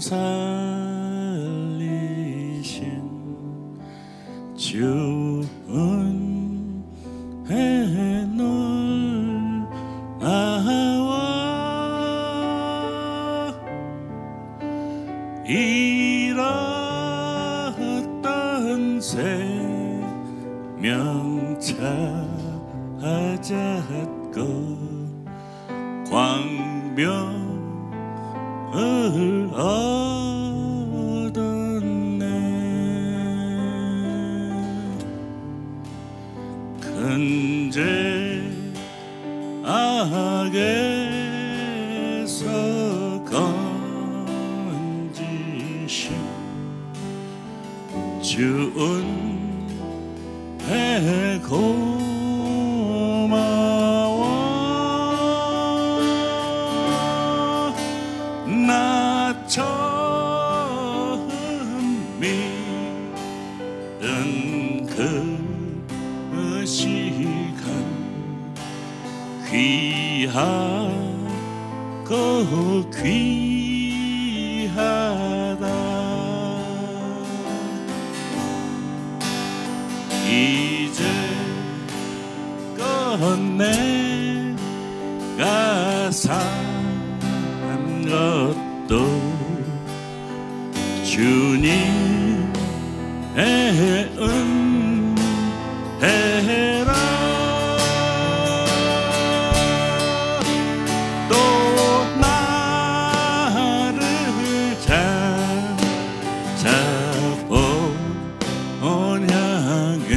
살리신 주 은혜 놀라워 잃었던 생명 찾았고 광명을 얻었네. 큰 죄 악에서 건지신 주 은혜 고마워. 나 처음 믿은 그 시간 귀하고 귀하다. 이제껏 내가 산 것도 주님의 은혜라. 또 나를 잡고 향해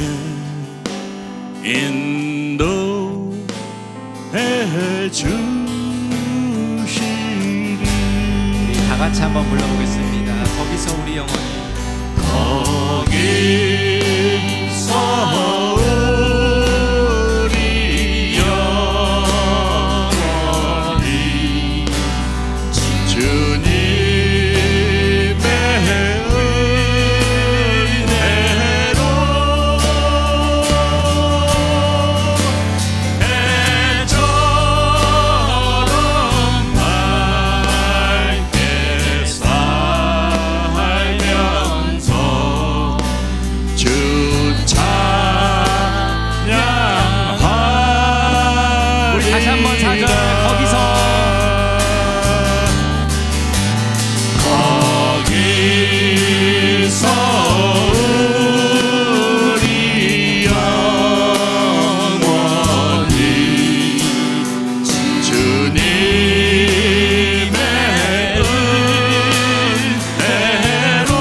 인도해 주시리. 우리 다 같이 한번 불러보겠습니다. 거기서 우리 영혼이, 거기서 우리 영혼이 주님의 은혜로 해처럼 밝게 살면서 주 찬양하리라. 우리 다시 한번 4절 거기서 우리 영원히 주님의 은혜로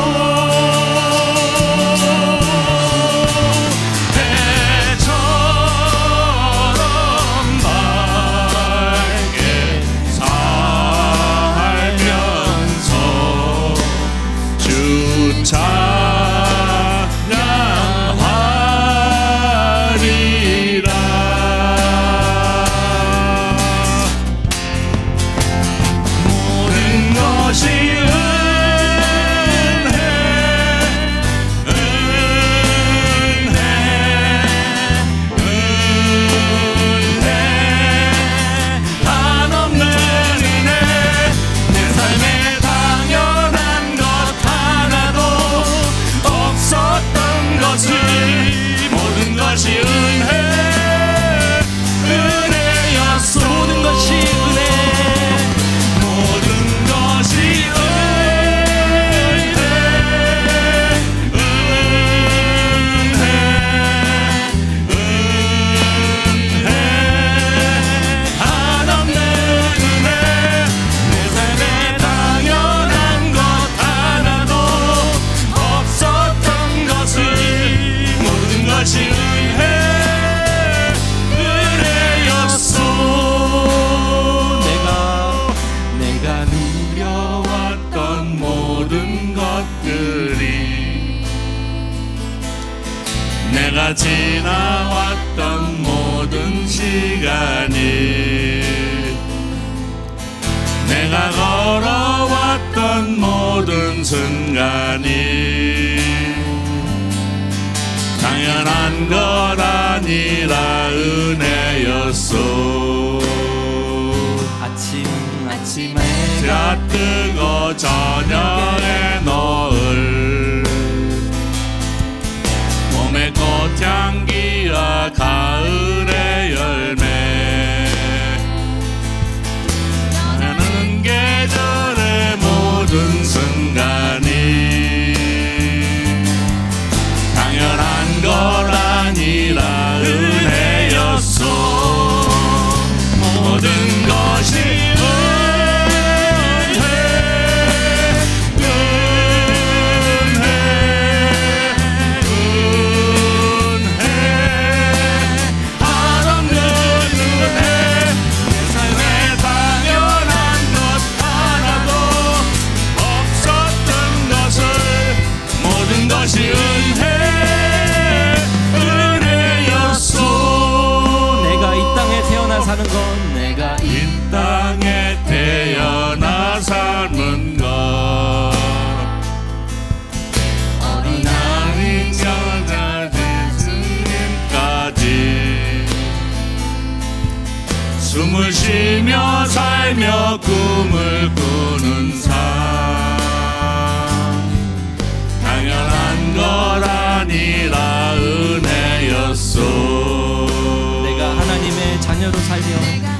해처럼 밝게 살면서 주 찬양하리라. 모든 것이 은혜 한없는 은혜. 내 삶에 당연한 것 하나도 없었던 것을 모든 것이 은혜였소. 모든 것이 은혜, 모든 것이 은혜 한없는 은혜. 내 삶에 당연한 것 하나도 없었던 것을 모든 것이 은혜였소. 내가 누려왔던 모든 것들이, 내가 지나왔던 모든 시간이, 내가 걸어왔던 모든 순간이 당연한 것 아니라 은혜였소. 아침에 자 뜨거 저녁에 순간이 당연한 것 아니라 은혜였소. 모든 것이 사는 건 내가 이 땅에 태어나 삶은 것 어린아이 여자 예수님까지 숨을 쉬며 살며 꿈을 꾸는 삶 당연한 것 아니라 은혜였소. 자녀로 살며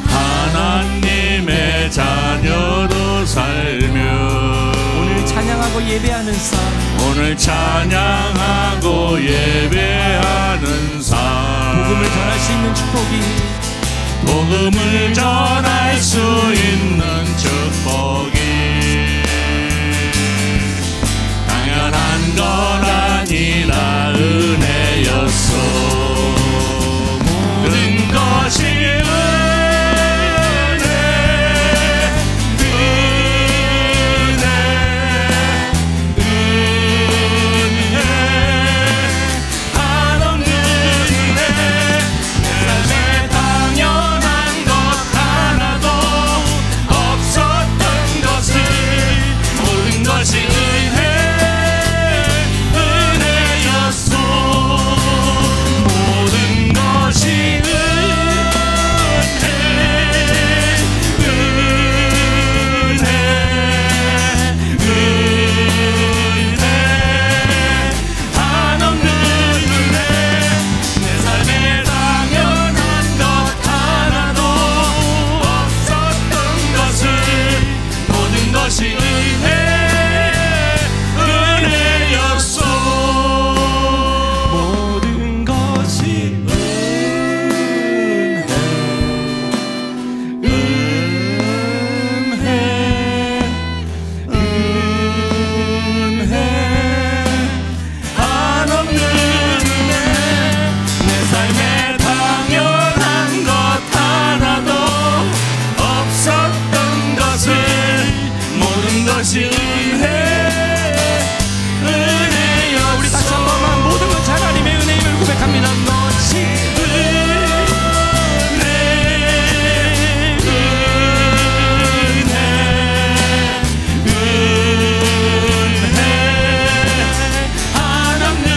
하나님의 자녀로 살며 오늘 찬양하고 예배하는 삶 오늘 찬양하고 예배하는 삶 복음을 전할 수 있는 축복이 복음을 전할 수 있는 축복이 당연한 것 아니라 은혜였소. 모든 것이 은혜 한없는 은혜 내 삶에 당연한 것 하나도 없었던 것을 모든 것이 은혜였소. 모든 것이 은혜여. 우리 다시 한 번만 모든 것 하나님의 은혜임을 고백합니다. 너지 한없는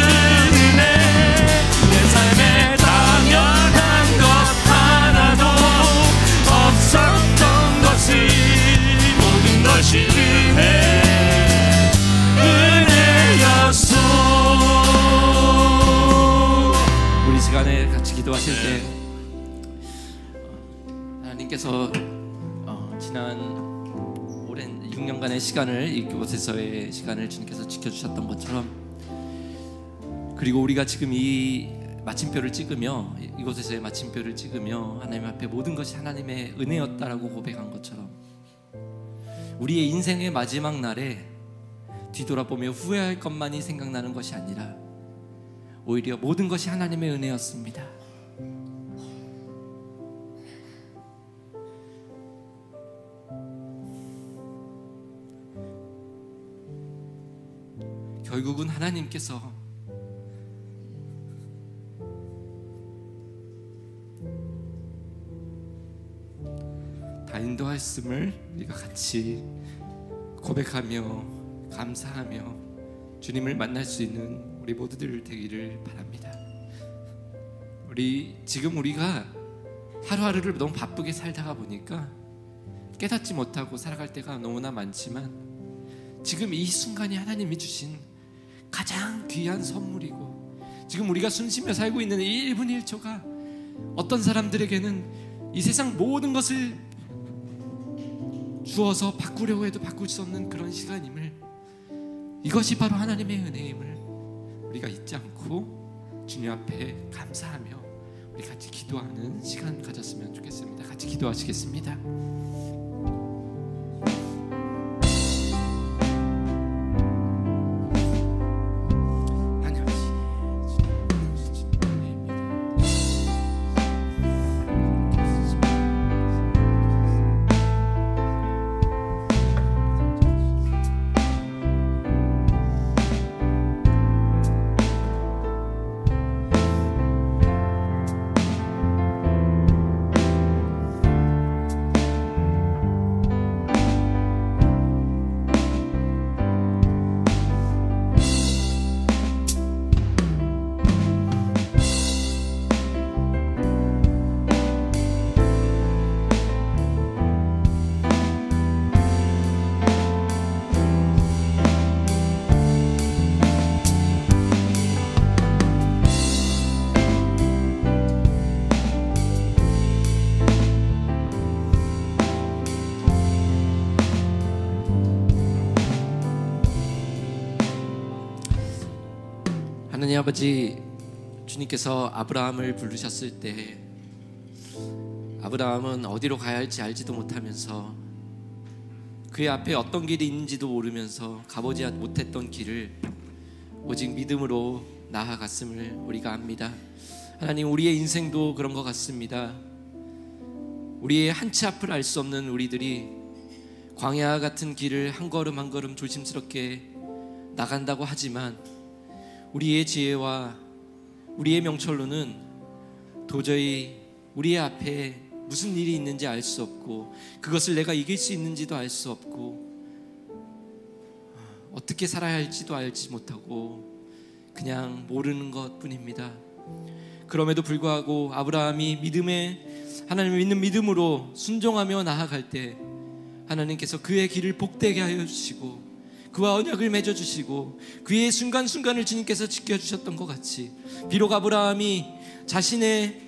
은혜 내 삶에 당연한 것 하나도 없었던 것을 모든 것이 우리 시간에 같이 기도하실 때 하나님께서 지난 오랜 6년간의 시간을 이곳에서의 시간을 주님께서 지켜주셨던 것처럼 그리고 우리가 지금 이 마침표를 찍으며 이곳에서의 마침표를 찍으며 하나님 앞에 모든 것이 하나님의 은혜였다라고 고백한 것처럼 우리의 인생의 마지막 날에 뒤돌아보며 후회할 것만이 생각나는 것이 아니라 오히려 모든 것이 하나님의 은혜였습니다. 결국은 하나님께서 다 인도하였음을 우리가 같이 고백하며 감사하며 주님을 만날 수 있는 우리 모두들 되기를 바랍니다. 지금 우리가 하루하루를 너무 바쁘게 살다가 보니까 깨닫지 못하고 살아갈 때가 너무나 많지만 지금 이 순간이 하나님이 주신 가장 귀한 선물이고 지금 우리가 숨쉬며 살고 있는 1분 1초가 어떤 사람들에게는 이 세상 모든 것을 주어서 바꾸려고 해도 바꿀 수 없는 그런 시간임을 이것이 바로 하나님의 은혜임을 우리가 잊지 않고 주님 앞에 감사하며 우리 같이 기도하는 시간 가졌으면 좋겠습니다. 같이 기도하시겠습니다. 하나님 아버지, 주님께서 아브라함을 부르셨을 때 아브라함은 어디로 가야 할지 알지도 못하면서 그의 앞에 어떤 길이 있는지도 모르면서 가보지 못했던 길을 오직 믿음으로 나아갔음을 우리가 압니다. 하나님, 우리의 인생도 그런 것 같습니다. 우리의 한치 앞을 알 수 없는 우리들이 광야 같은 길을 한 걸음 한 걸음 조심스럽게 나간다고 하지만 우리의 지혜와 우리의 명철로는 도저히 우리의 앞에 무슨 일이 있는지 알 수 없고 그것을 내가 이길 수 있는지도 알 수 없고 어떻게 살아야 할지도 알지 못하고 그냥 모르는 것뿐입니다. 그럼에도 불구하고 아브라함이 하나님을 믿는 믿음으로 순종하며 나아갈 때 하나님께서 그의 길을 복되게 하여 주시고 그와 언약을 맺어주시고 그의 순간순간을 주님께서 지켜주셨던 것 같이 비록 아브라함이 자신의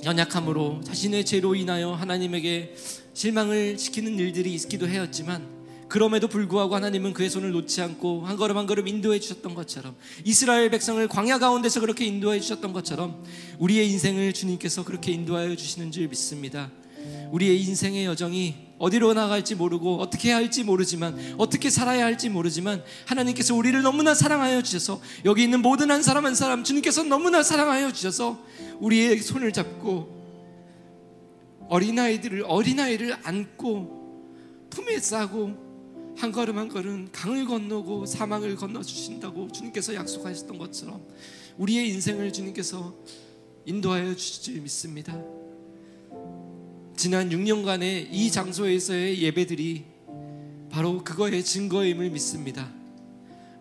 연약함으로 자신의 죄로 인하여 하나님에게 실망을 시키는 일들이 있기도 하였지만 그럼에도 불구하고 하나님은 그의 손을 놓지 않고 한 걸음 한 걸음 인도해 주셨던 것처럼 이스라엘 백성을 광야 가운데서 그렇게 인도해 주셨던 것처럼 우리의 인생을 주님께서 그렇게 인도하여 주시는 줄 믿습니다. 우리의 인생의 여정이 어디로 나갈지 모르고 어떻게 해야 할지 모르지만 어떻게 살아야 할지 모르지만 하나님께서 우리를 너무나 사랑하여 주셔서 여기 있는 모든 한 사람 한 사람 주님께서 너무나 사랑하여 주셔서 우리의 손을 잡고 어린아이를 안고 품에 싸고 한 걸음 한 걸음 강을 건너고 사막을 건너주신다고 주님께서 약속하셨던 것처럼 우리의 인생을 주님께서 인도하여 주실 줄 믿습니다. 지난 6년간의 이 장소에서의 예배들이 바로 그거의 증거임을 믿습니다.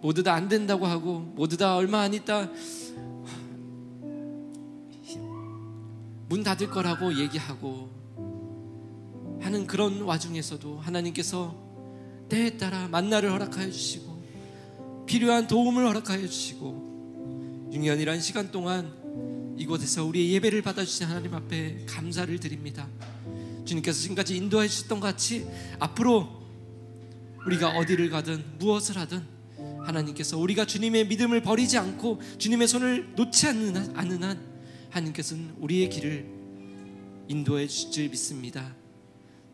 모두 다 안 된다고 하고 모두 다 얼마 안 있다 문 닫을 거라고 얘기하고 하는 그런 와중에서도 하나님께서 때에 따라 만나를 허락하여 주시고 필요한 도움을 허락하여 주시고 6년이란 시간 동안 이곳에서 우리의 예배를 받아주신 하나님 앞에 감사를 드립니다. 주님께서 지금까지 인도해 주셨던 것 같이 앞으로 우리가 어디를 가든 무엇을 하든 하나님께서 우리가 주님의 믿음을 버리지 않고 주님의 손을 놓지 않는 한 하나님께서는 우리의 길을 인도해 주실 줄 믿습니다.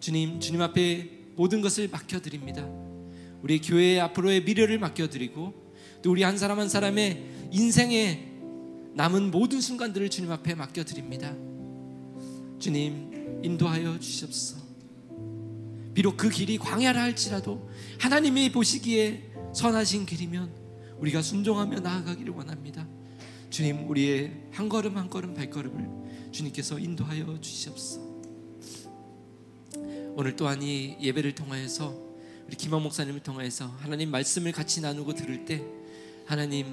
주님 앞에 모든 것을 맡겨드립니다. 우리 교회의 앞으로의 미래를 맡겨드리고 또 우리 한 사람 한 사람의 인생에 남은 모든 순간들을 주님 앞에 맡겨드립니다. 주님 인도하여 주시옵소서. 비록 그 길이 광야라 할지라도 하나님이 보시기에 선하신 길이면 우리가 순종하며 나아가기를 원합니다. 주님, 우리의 한 걸음 한 걸음 발걸음을 주님께서 인도하여 주시옵소서. 오늘 또한 이 예배를 통하여서 우리 김한 목사님을 통하여서 하나님 말씀을 같이 나누고 들을 때 하나님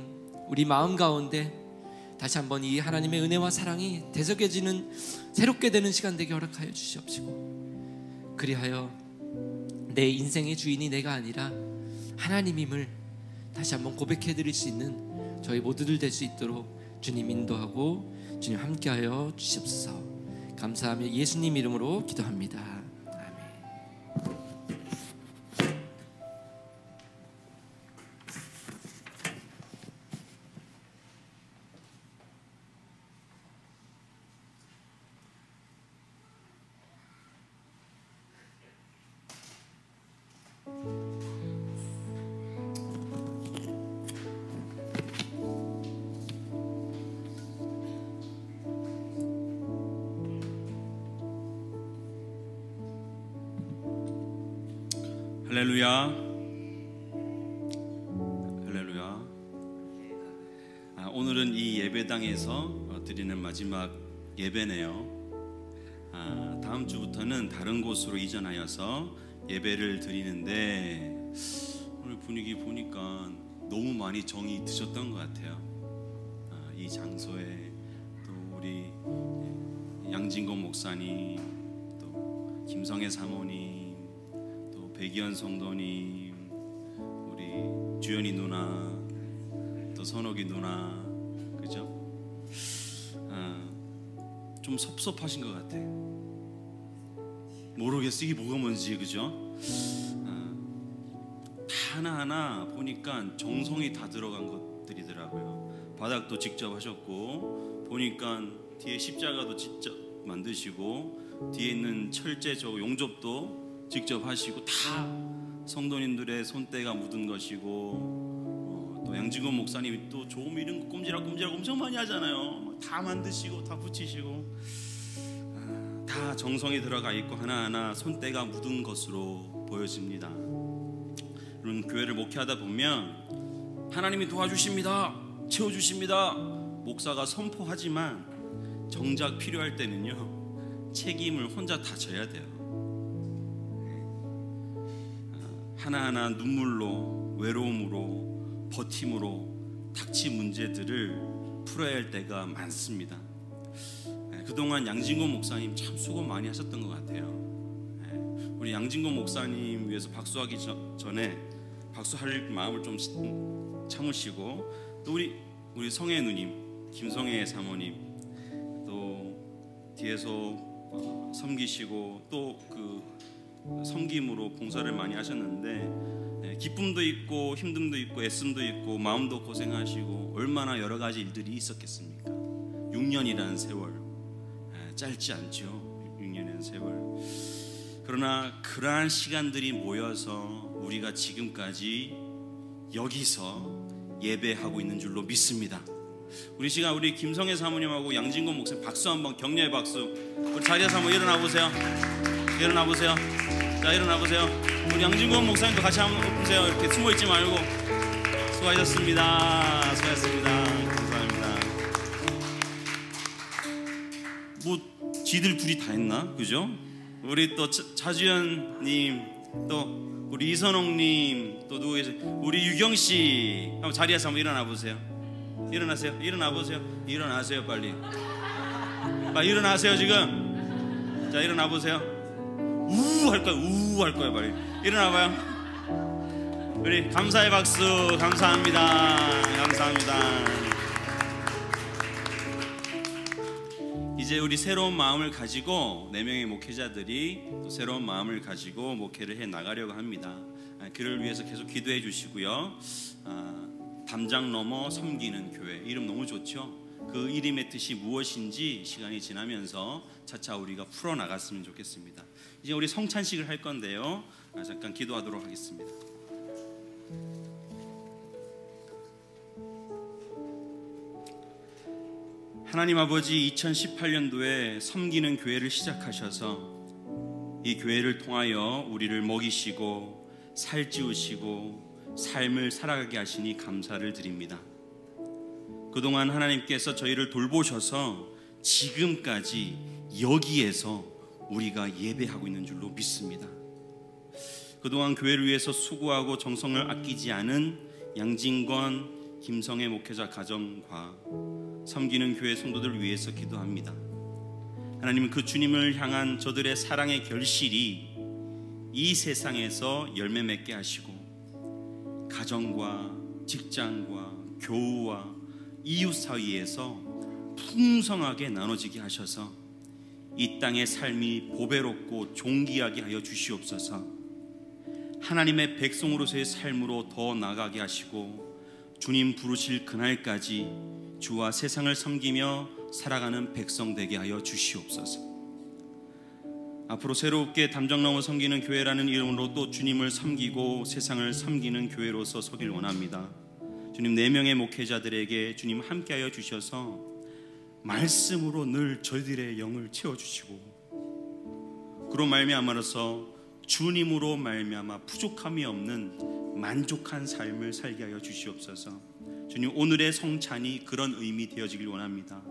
우리 마음 가운데 다시 한번 이 하나님의 은혜와 사랑이 되새겨지는 새롭게 되는 시간 되게 허락하여 주시옵시고 그리하여 내 인생의 주인이 내가 아니라 하나님임을 다시 한번 고백해 드릴 수 있는 저희 모두들 될 수 있도록 주님 인도하고 주님 함께하여 주시옵소서. 감사하며 예수님 이름으로 기도합니다. 아멘. 할렐루야. 할렐루야. 오늘은 이 예배당에서 드리는 마지막 예배네요. 다음 주부터는 다른 곳으로 이전하여서 예배를 드리는데 오늘 분위기 보니까 너무 많이 정이 드셨던 것 같아요. 이 장소에 또 우리 양진건 목사님, 또 김성애 사모님, 또 백이현 성도님, 우리 주연이 누나, 또 선옥이 누나, 그죠? 좀 섭섭하신 것 같아. 모르겠어, 이게 뭐가 뭔지, 그죠? 하나하나 보니까 정성이 다 들어간 것들이더라고요. 바닥도 직접 하셨고, 보니까 뒤에 십자가도 직접 만드시고, 뒤에 있는 철제 저 용접도 직접 하시고, 다 성도님들의 손때가 묻은 것이고, 또 양진건 목사님이 또 조금 이런 거 꼼지락꼼지락 엄청 많이 하잖아요. 다 만드시고 다 붙이시고, 다 정성이 들어가 있고 하나하나 손때가 묻은 것으로 보여집니다. 이런 교회를 목회하다 보면 하나님이 도와주십니다, 채워주십니다, 목사가 선포하지만 정작 필요할 때는요, 책임을 혼자 다 져야 돼요. 하나하나 눈물로, 외로움으로, 버팀으로 닥친 문제들을 풀어야 할 때가 많습니다. 그동안 양진건 목사님 참 수고 많이 하셨던 것 같아요. 우리 양진건 목사님 위해서 박수하기 전에 박수할 마음을 좀 참으시고, 또 우리 성애 누님, 김성애 사모님, 또 뒤에서 섬기시고 또 그 섬김으로 봉사를 많이 하셨는데, 기쁨도 있고 힘듦도 있고 애씀도 있고 마음도 고생하시고 얼마나 여러 가지 일들이 있었겠습니까? 6년이라는 세월 짧지 않죠. 6년이라는 세월. 그러나 그러한 시간들이 모여서 우리가 지금까지 여기서 예배하고 있는 줄로 믿습니다. 우리 시간 우리 김성애 사모님하고 양진건 목사님 박수 한번, 격려의 박수. 우리 자리에서 한번 일어나 보세요. 일어나 보세요. 자, 일어나 보세요. 우리 양진건 목사님도 같이 한번 보세요. 이렇게 숨어 있지 말고. 수고하셨습니다. 수고하셨습니다. 감사합니다. 뭐 지들 둘이 다 했나? 그죠? 우리 또 차주연님, 또 우리 이선홍님, 또 누구 계세요? 우리 유경씨 한번 자리에서 한번 일어나 보세요. 일어나세요. 일어나 보세요. 일어나세요. 빨리 일어나세요. 지금. 자, 일어나 보세요. 우 할 거야. 우 할 거야. 빨리 일어나 봐요. 우리 감사의 박수. 감사합니다. 감사합니다. 이제 우리 새로운 마음을 가지고 4명의 목회자들이 또 새로운 마음을 가지고 목회를 해 나가려고 합니다. 그를 위해서 계속 기도해 주시고요. 담장 넘어 섬기는 교회, 이름 너무 좋죠? 그 이름의 뜻이 무엇인지 시간이 지나면서 차차 우리가 풀어나갔으면 좋겠습니다. 이제 우리 성찬식을 할 건데요, 잠깐 기도하도록 하겠습니다. 하나님 아버지, 2018년도에 섬기는 교회를 시작하셔서 이 교회를 통하여 우리를 먹이시고 살찌우시고 삶을 살아가게 하시니 감사를 드립니다. 그동안 하나님께서 저희를 돌보셔서 지금까지 여기에서 우리가 예배하고 있는 줄로 믿습니다. 그동안 교회를 위해서 수고하고 정성을 아끼지 않은 양진건, 김성애 목회자 가정과 섬기는 교회 성도들을 위해서 기도합니다. 하나님은 그 주님을 향한 저들의 사랑의 결실이 이 세상에서 열매 맺게 하시고, 가정과 직장과 교우와 이웃 사이에서 풍성하게 나눠지게 하셔서 이 땅의 삶이 보배롭고 존귀하게 하여 주시옵소서. 하나님의 백성으로서의 삶으로 더 나아가게 하시고, 주님 부르실 그날까지 주와 세상을 섬기며 살아가는 백성 되게 하여 주시옵소서. 앞으로 새롭게 담장 넘어 섬기는 교회라는 이름으로 또 주님을 섬기고 세상을 섬기는 교회로서 서길 원합니다. 주님, 4명의 목회자들에게 주님 함께하여 주셔서 말씀으로 늘 저희들의 영을 채워주시고, 그로 말미암아서 주님으로 말미암아 부족함이 없는 만족한 삶을 살게 하여 주시옵소서. 주님, 오늘의 성찬이 그런 의미 되어지길 원합니다.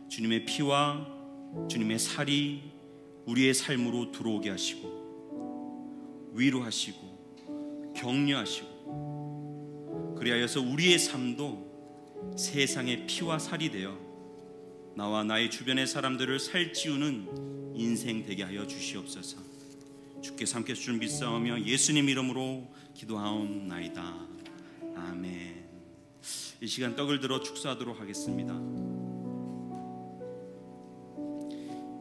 주님의 피와 주님의 살이 우리의 삶으로 들어오게 하시고 위로하시고 격려하시고, 그리하여서 우리의 삶도 세상의 피와 살이 되어 나와 나의 주변의 사람들을 살찌우는 인생 되게 하여 주시옵소서. 주께서 함께 주를 믿사오며 예수님 이름으로 기도하옵나이다. 아멘. 이 시간 떡을 들어 축사하도록 하겠습니다.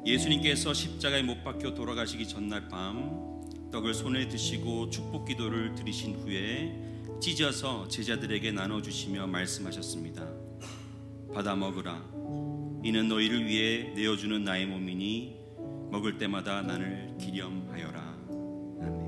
예수님께서 십자가에 못 박혀 돌아가시기 전날 밤 떡을 손에 드시고 축복 기도를 드리신 후에 찢어서 제자들에게 나눠주시며 말씀하셨습니다. 받아 먹으라. 이는 너희를 위해 내어주는 나의 몸이니 먹을 때마다 나를 기념하여라. 아멘.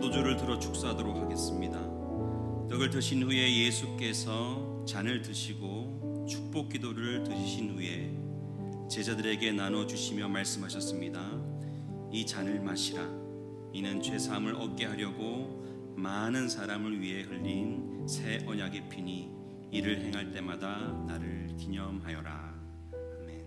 포도주를 들어 축사하도록 하겠습니다. 떡을 드신 후에 예수께서 잔을 드시고 축복 기도를 드리신 후에 제자들에게 나눠주시며 말씀하셨습니다. 이 잔을 마시라. 이는 죄사함을 얻게 하려고 많은 사람을 위해 흘린 새 언약의 피니 이를 행할 때마다 나를 기념하여라. 아멘.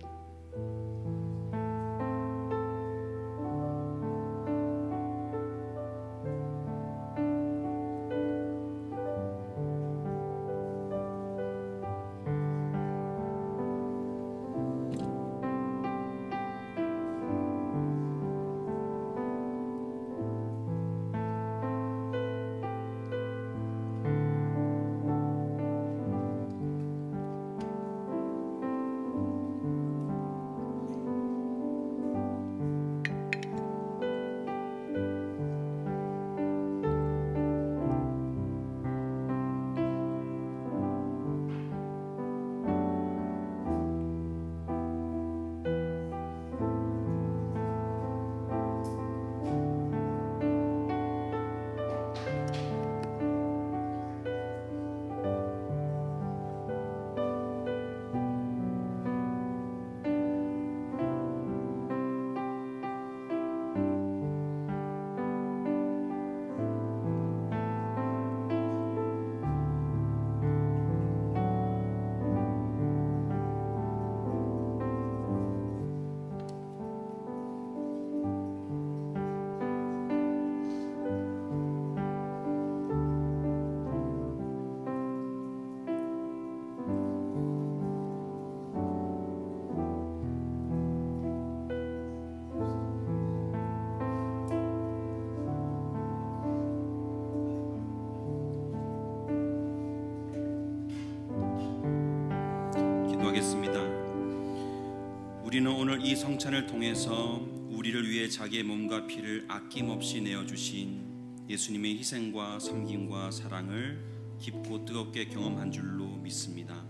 우리는 오늘 이 성찬을 통해서 우리를 위해 자기의 몸과 피를 아낌없이 내어주신 예수님의 희생과 섬김과 사랑을 깊고 뜨겁게 경험한 줄로 믿습니다.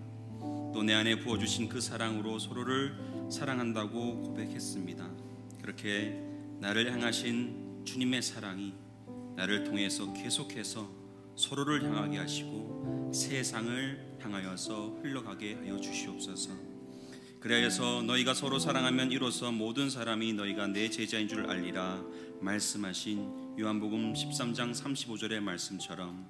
또 내 안에 부어주신 그 사랑으로 서로를 사랑한다고 고백했습니다. 그렇게 나를 향하신 주님의 사랑이 나를 통해서 계속해서 서로를 향하게 하시고 세상을 향하여서 흘러가게 하여 주시옵소서. 그래서 너희가 서로 사랑하면 이로써 모든 사람이 너희가 내 제자인 줄 알리라 말씀하신 요한복음 13장 35절의 말씀처럼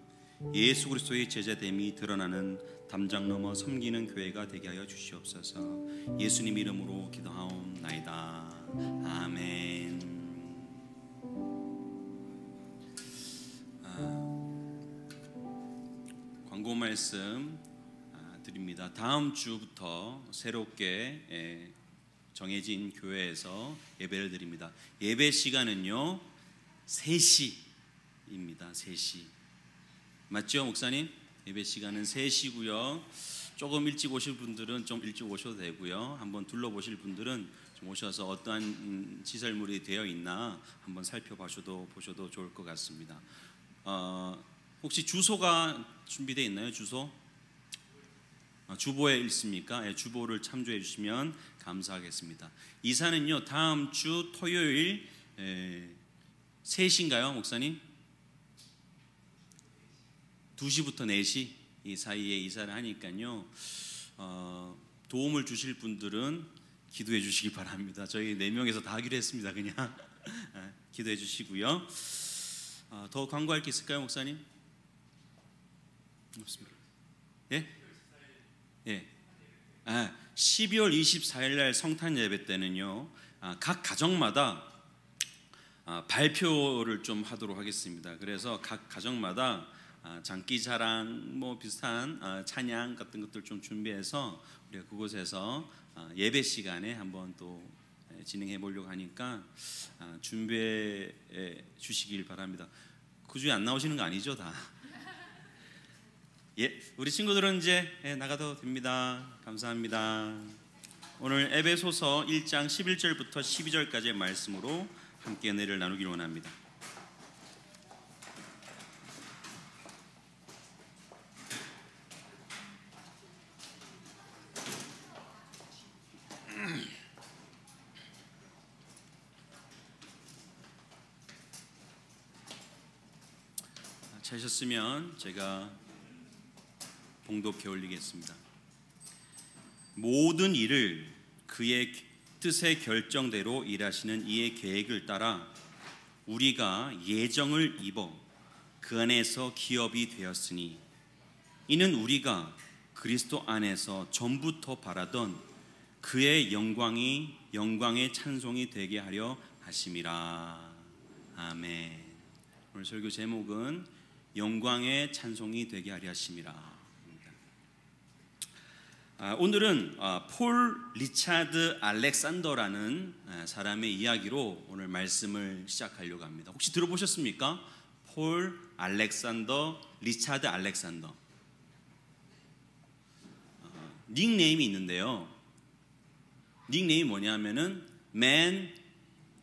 예수 그리스도의 제자됨이 드러나는 담장 넘어 섬기는 교회가 되게 하여 주시옵소서. 예수님 이름으로 기도하옵나이다. 아멘. 광고 말씀 드립니다. 다음 주부터 새롭게 정해진 교회에서 예배를 드립니다. 예배 시간은요 3시입니다. 3시 맞죠, 목사님? 예배 시간은 3시고요. 조금 일찍 오실 분들은 좀 일찍 오셔도 되고요. 한번 둘러보실 분들은 좀 오셔서 어떠한 시설물이 되어 있나 한번 살펴보셔도 좋을 것 같습니다. 혹시 주소가 준비되어 있나요? 주소? 주보에 있습니까? 예, 주보를 참조해 주시면 감사하겠습니다. 이사는요 다음 주 토요일 3시인가요, 목사님? 2시부터 4시 이 사이에 이사를 하니까요. 도움을 주실 분들은 기도해 주시기 바랍니다. 저희 4명에서 다 하기로 했습니다. 그냥 기도해 주시고요. 더 광고할 게 있을까요, 목사님? 없습니다. 예? 예. 12월 24일 날 성탄 예배 때는요. 각 가정마다 발표를 좀 하도록 하겠습니다. 그래서 각 가정마다 장기자랑 뭐 비슷한 찬양 같은 것들 좀 준비해서 우리가 그곳에서 예배 시간에 한번 또 진행해 보려고 하니까 준비해 주시길 바랍니다. 그 주에 안 나오시는 거 아니죠, 다? 예, 우리 친구들은 이제 나가도 됩니다. 감사합니다. 오늘 에베소서 1장 11절부터 12절까지의 말씀으로 함께 은혜를 나누길 원합니다. 찾으셨으면 제가 봉독해 올리겠습니다. 모든 일을 그의 뜻의 결정대로 일하시는 이의 계획을 따라 우리가 예정을 입어 그 안에서 기업이 되었으니 이는 우리가 그리스도 안에서 전부터 바라던 그의 영광의 찬송이 되게 하려 하심이라. 아멘. 오늘 설교 제목은 영광의 찬송이 되게 하려 하심이라. 오늘은 폴 리차드 알렉산더라는 사람의 이야기로 오늘 말씀을 시작하려고 합니다. 혹시 들어보셨습니까? 폴 알렉산더, 리차드 알렉산더. 닉네임이 있는데요. 닉네임이 뭐냐면은 Man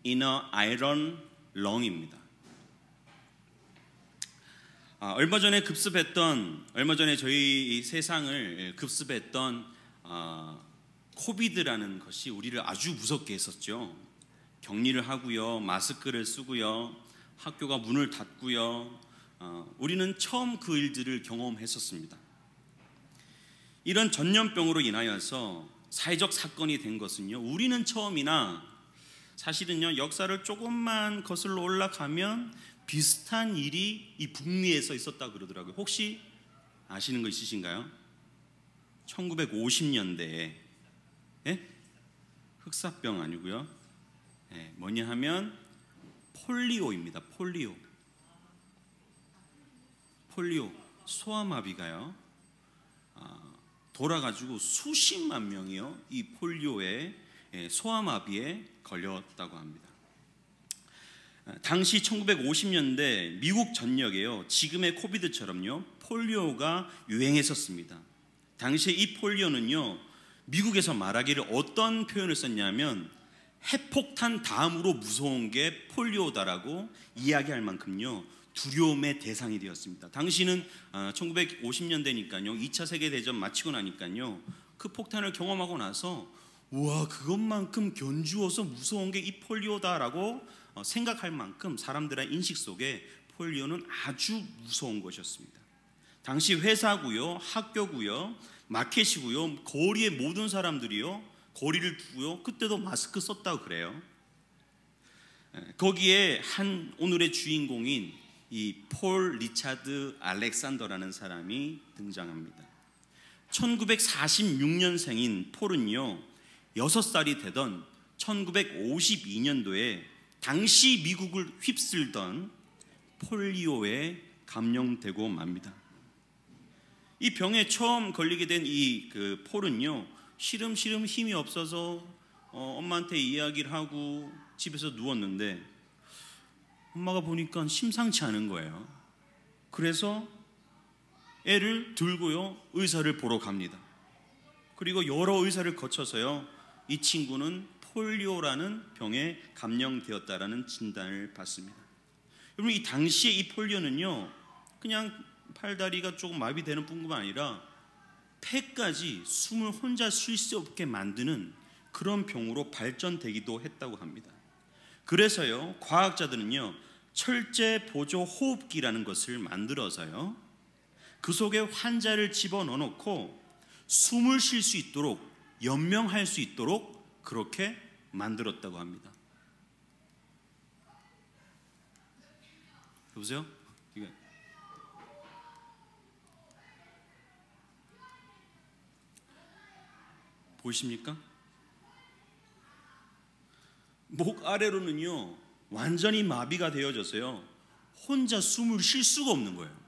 in a Iron Lung입니다. 얼마 전에 저희 세상을 급습했던 코비드라는 것이 우리를 아주 무섭게 했었죠. 격리를 하고요, 마스크를 쓰고요, 학교가 문을 닫고요. 우리는 처음 그 일들을 경험했었습니다. 이런 전염병으로 인하여서 사회적 사건이 된 것은요, 우리는 처음이나 사실은요 역사를 조금만 거슬러 올라가면 비슷한 일이 이 북미에서 있었다 그러더라고요. 혹시 아시는 거 있으신가요? 1950년대에 흑사병 아니고요. 뭐냐 하면 폴리오입니다. 폴리오 소아마비가요. 돌아가지고 수십만 명이요 이 폴리오에 소아마비에 걸렸다고 합니다. 당시 1950년대 미국 전역에요 지금의 코비드처럼요 폴리오가 유행했었습니다. 당시에 이 폴리오는요 미국에서 말하기를 어떤 표현을 썼냐면 핵폭탄 다음으로 무서운 게 폴리오다라고 이야기할 만큼요 두려움의 대상이 되었습니다. 당시는 1950년대니까요 2차 세계대전 마치고 나니까요 그 폭탄을 경험하고 나서 우와 그것만큼 견주어서 무서운 게 이 폴리오다라고 생각할 만큼 사람들의 인식 속에 폴리오는 아주 무서운 것이었습니다. 당시 회사고요, 학교고요, 마켓이고요, 거리의 모든 사람들이요, 거리를 두고요, 그때도 마스크 썼다고 그래요. 거기에 한 오늘의 주인공인 이 폴 리차드 알렉산더라는 사람이 등장합니다. 1946년생인 폴은요, 6살이 되던 1952년도에 당시 미국을 휩쓸던 폴리오에 감염되고 맙니다. 이 병에 처음 걸리게 된 이 폴은요, 시름시름 힘이 없어서 엄마한테 이야기를 하고 집에서 누웠는데 엄마가 보니까 심상치 않은 거예요. 그래서 애를 들고요, 의사를 보러 갑니다. 그리고 여러 의사를 거쳐서요, 이 친구는 폴리오라는 병에 감염되었다라는 진단을 받습니다. 여러분, 이 당시에 이 폴리오는요, 그냥 팔다리가 조금 마비되는 뿐만 아니라 폐까지 숨을 혼자 쉴 수 없게 만드는 그런 병으로 발전되기도 했다고 합니다. 그래서요, 과학자들은요, 철제 보조 호흡기라는 것을 만들어서요, 그 속에 환자를 집어넣어 놓고 숨을 쉴 수 있도록, 연명할 수 있도록 그렇게 만들었다고 합니다. 여보세요? 보이십니까? 목 아래로는요, 완전히 마비가 되어져서요, 혼자 숨을 쉴 수가 없는 거예요.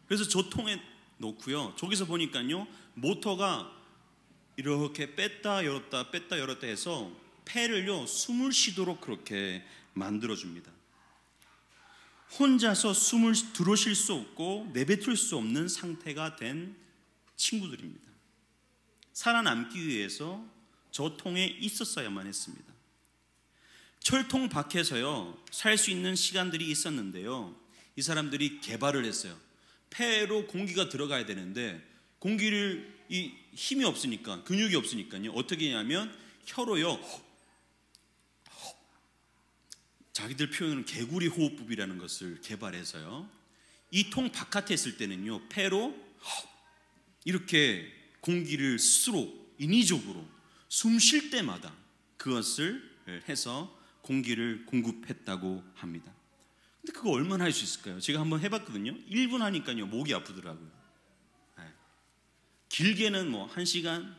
그래서 저 통에 놓고요, 저기서 보니까요, 모터가 이렇게 뺐다 열었다 해서 폐를요, 숨을 쉬도록 그렇게 만들어줍니다. 혼자서 숨을 들어쉴 수 없고 내뱉을 수 없는 상태가 된 친구들입니다. 살아남기 위해서 저 통에 있었어야만 했습니다. 철통 밖에서요, 살 수 있는 시간들이 있었는데요, 이 사람들이 개발을 했어요. 폐로 공기가 들어가야 되는데 공기를, 이 힘이 없으니까, 근육이 없으니까요, 어떻게 하냐면 혀로요, 자기들 표현은 개구리 호흡법이라는 것을 개발해서요, 이 통 바깥에 있을 때는요, 폐로 이렇게 공기를 스스로 인위적으로 숨 쉴 때마다 그것을 해서 공기를 공급했다고 합니다. 근데 그거 얼마나 할 수 있을까요? 제가 한번 해봤거든요. 1분 하니까요, 목이 아프더라고요. 길게는 뭐 1시간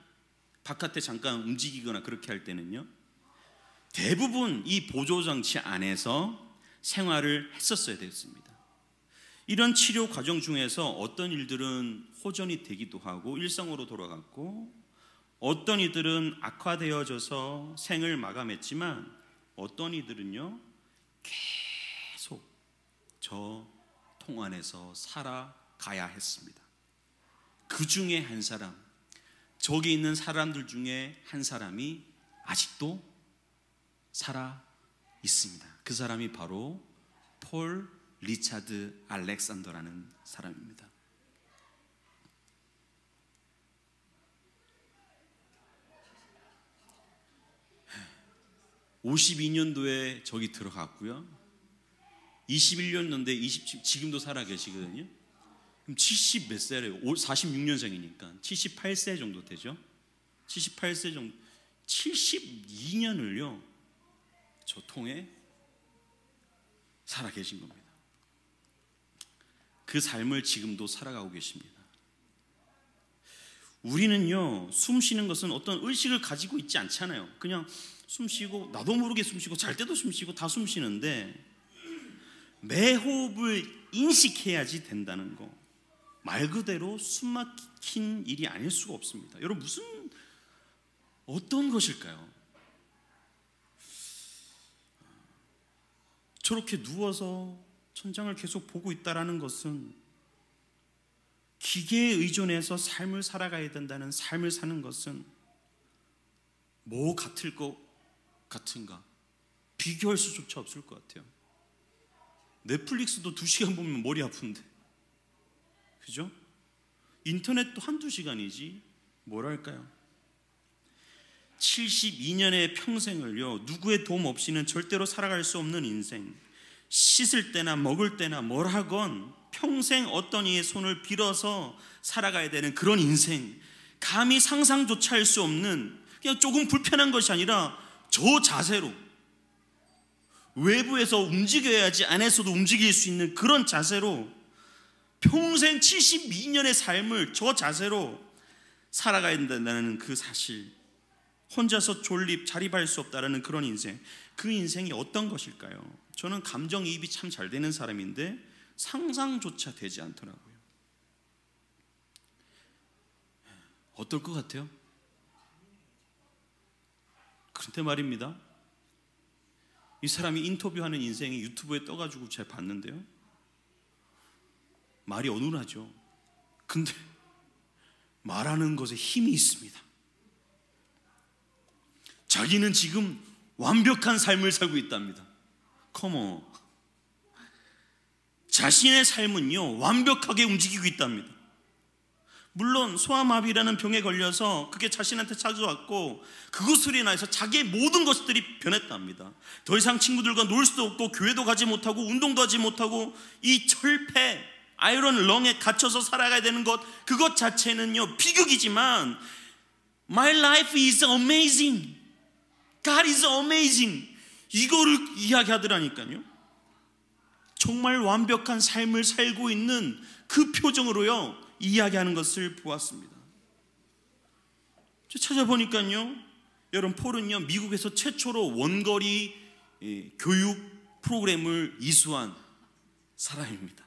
바깥에 잠깐 움직이거나 그렇게 할 때는요, 대부분 이 보조장치 안에서 생활을 했었어야 됐습니다. 이런 치료 과정 중에서 어떤 일들은 호전이 되기도 하고 일상으로 돌아갔고, 어떤 이들은 악화되어져서 생을 마감했지만, 어떤 이들은요, 계속 저 통 안에서 살아가야 했습니다. 그 중에 한 사람, 저기 있는 사람들 중에 한 사람이 아직도 살아 있습니다. 그 사람이 바로 폴 리차드 알렉산더라는 사람입니다. 52년도에 저기 들어갔고요, 21년도에 지금도 살아 계시거든요. 그럼 70 몇 살이에요? 46년생이니까 78세 정도 되죠. 78세 정도, 72년을요 저 통에 살아 계신 겁니다. 그 삶을 지금도 살아가고 계십니다. 우리는요, 숨 쉬는 것은 어떤 의식을 가지고 있지 않잖아요. 그냥 숨 쉬고, 나도 모르게 숨 쉬고, 잘 때도 숨 쉬고, 다 숨 쉬는데, 매 호흡을 인식해야지 된다는 거, 말 그대로 숨 막힌 일이 아닐 수가 없습니다. 여러분, 어떤 것일까요? 저렇게 누워서 천장을 계속 보고 있다라는 것은 기계에 의존해서 삶을 살아가야 된다는 삶을 사는 것은 뭐 같을 것 같은가? 비교할 수조차 없을 것 같아요. 넷플릭스도 2시간 보면 머리 아픈데, 그죠? 인터넷도 1-2시간이지 뭐랄까요? 72년의 평생을요, 누구의 도움 없이는 절대로 살아갈 수 없는 인생, 씻을 때나 먹을 때나 뭘 하건 평생 어떤 이의 손을 빌어서 살아가야 되는 그런 인생, 감히 상상조차 할 수 없는, 그냥 조금 불편한 것이 아니라 저 자세로 외부에서 움직여야지 안에서도 움직일 수 있는 그런 자세로 평생 72년의 삶을 저 자세로 살아가야 된다는 그 사실, 혼자서 자립할 수 없다는 그런 인생, 그 인생이 어떤 것일까요? 저는 감정이입이 참 잘 되는 사람인데 상상조차 되지 않더라고요. 어떨 것 같아요? 그런데 말입니다, 이 사람이 인터뷰하는 인생이 유튜브에 떠가지고 제가 봤는데요, 말이 어눌하죠. 근데 말하는 것에 힘이 있습니다. 자기는 지금 완벽한 삶을 살고 있답니다. 컴온. 자신의 삶은요 완벽하게 움직이고 있답니다. 물론 소아마비라는 병에 걸려서 그게 자신한테 찾아왔고 그것으로 인해서 자기의 모든 것들이 변했답니다. 더 이상 친구들과 놀 수도 없고 교회도 가지 못하고 운동도 하지 못하고 이 철폐 아이런 렁에 갇혀서 살아가야 되는 것, 그것 자체는요 비극이지만 My life is amazing, God is amazing, 이거를 이야기하더라니까요. 정말 완벽한 삶을 살고 있는 그 표정으로요 이야기하는 것을 보았습니다. 찾아보니까요, 여러분 폴은요 미국에서 최초로 원거리 교육 프로그램을 이수한 사람입니다.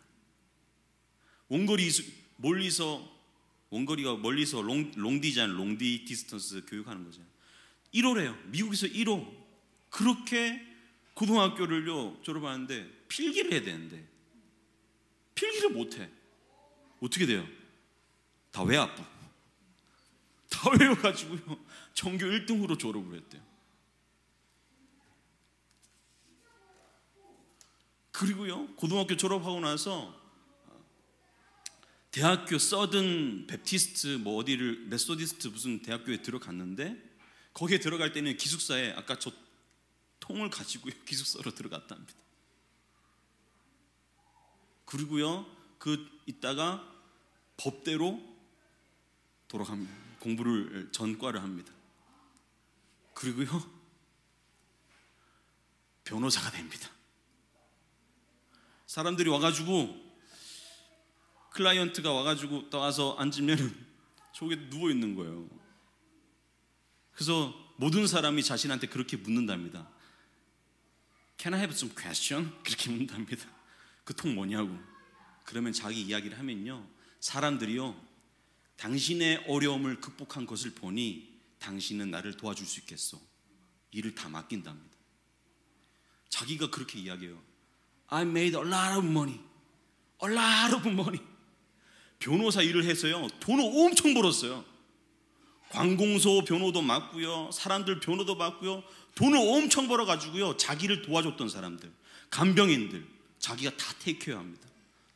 원거리가 멀리서 롱디 디스턴스 교육하는 거죠. 1호래요. 미국에서 1호. 그렇게 고등학교를요 졸업하는데 필기를 해야 되는데 필기를 못해. 어떻게 돼요? 다 외압부. 다 외워가지고요 전교 1등으로 졸업을 했대요. 그리고요 고등학교 졸업하고 나서 대학교 서든 베프티스트 어디를 메소디스트 무슨 대학교에 들어갔는데 거기에 들어갈 때는 기숙사에 아까 저 통을 가지고요 기숙사로 들어갔답니다. 그리고요 이따가 법대로 돌아갑니다. 공부를 전과를 합니다. 그리고요 변호사가 됩니다. 사람들이 와가지고 클라이언트가 와가지고 와서 앉으면 저기 누워 있는 거예요. 그래서 모든 사람이 자신한테 그렇게 묻는답니다. Can I have some question? 그렇게 묻는답니다. 그 통 뭐냐고. 그러면 자기 이야기를 하면요 사람들이요 당신의 어려움을 극복한 것을 보니 당신은 나를 도와줄 수 있겠어. 일을 다 맡긴답니다. 자기가 그렇게 이야기해요. I made a lot of money. A lot of money. 변호사 일을 해서요 돈을 엄청 벌었어요. 관공서 변호도 맡고요, 사람들 변호도 맡고요, 돈을 엄청 벌어가지고요 자기를 도와줬던 사람들, 간병인들 자기가 다 테이크케어 합니다.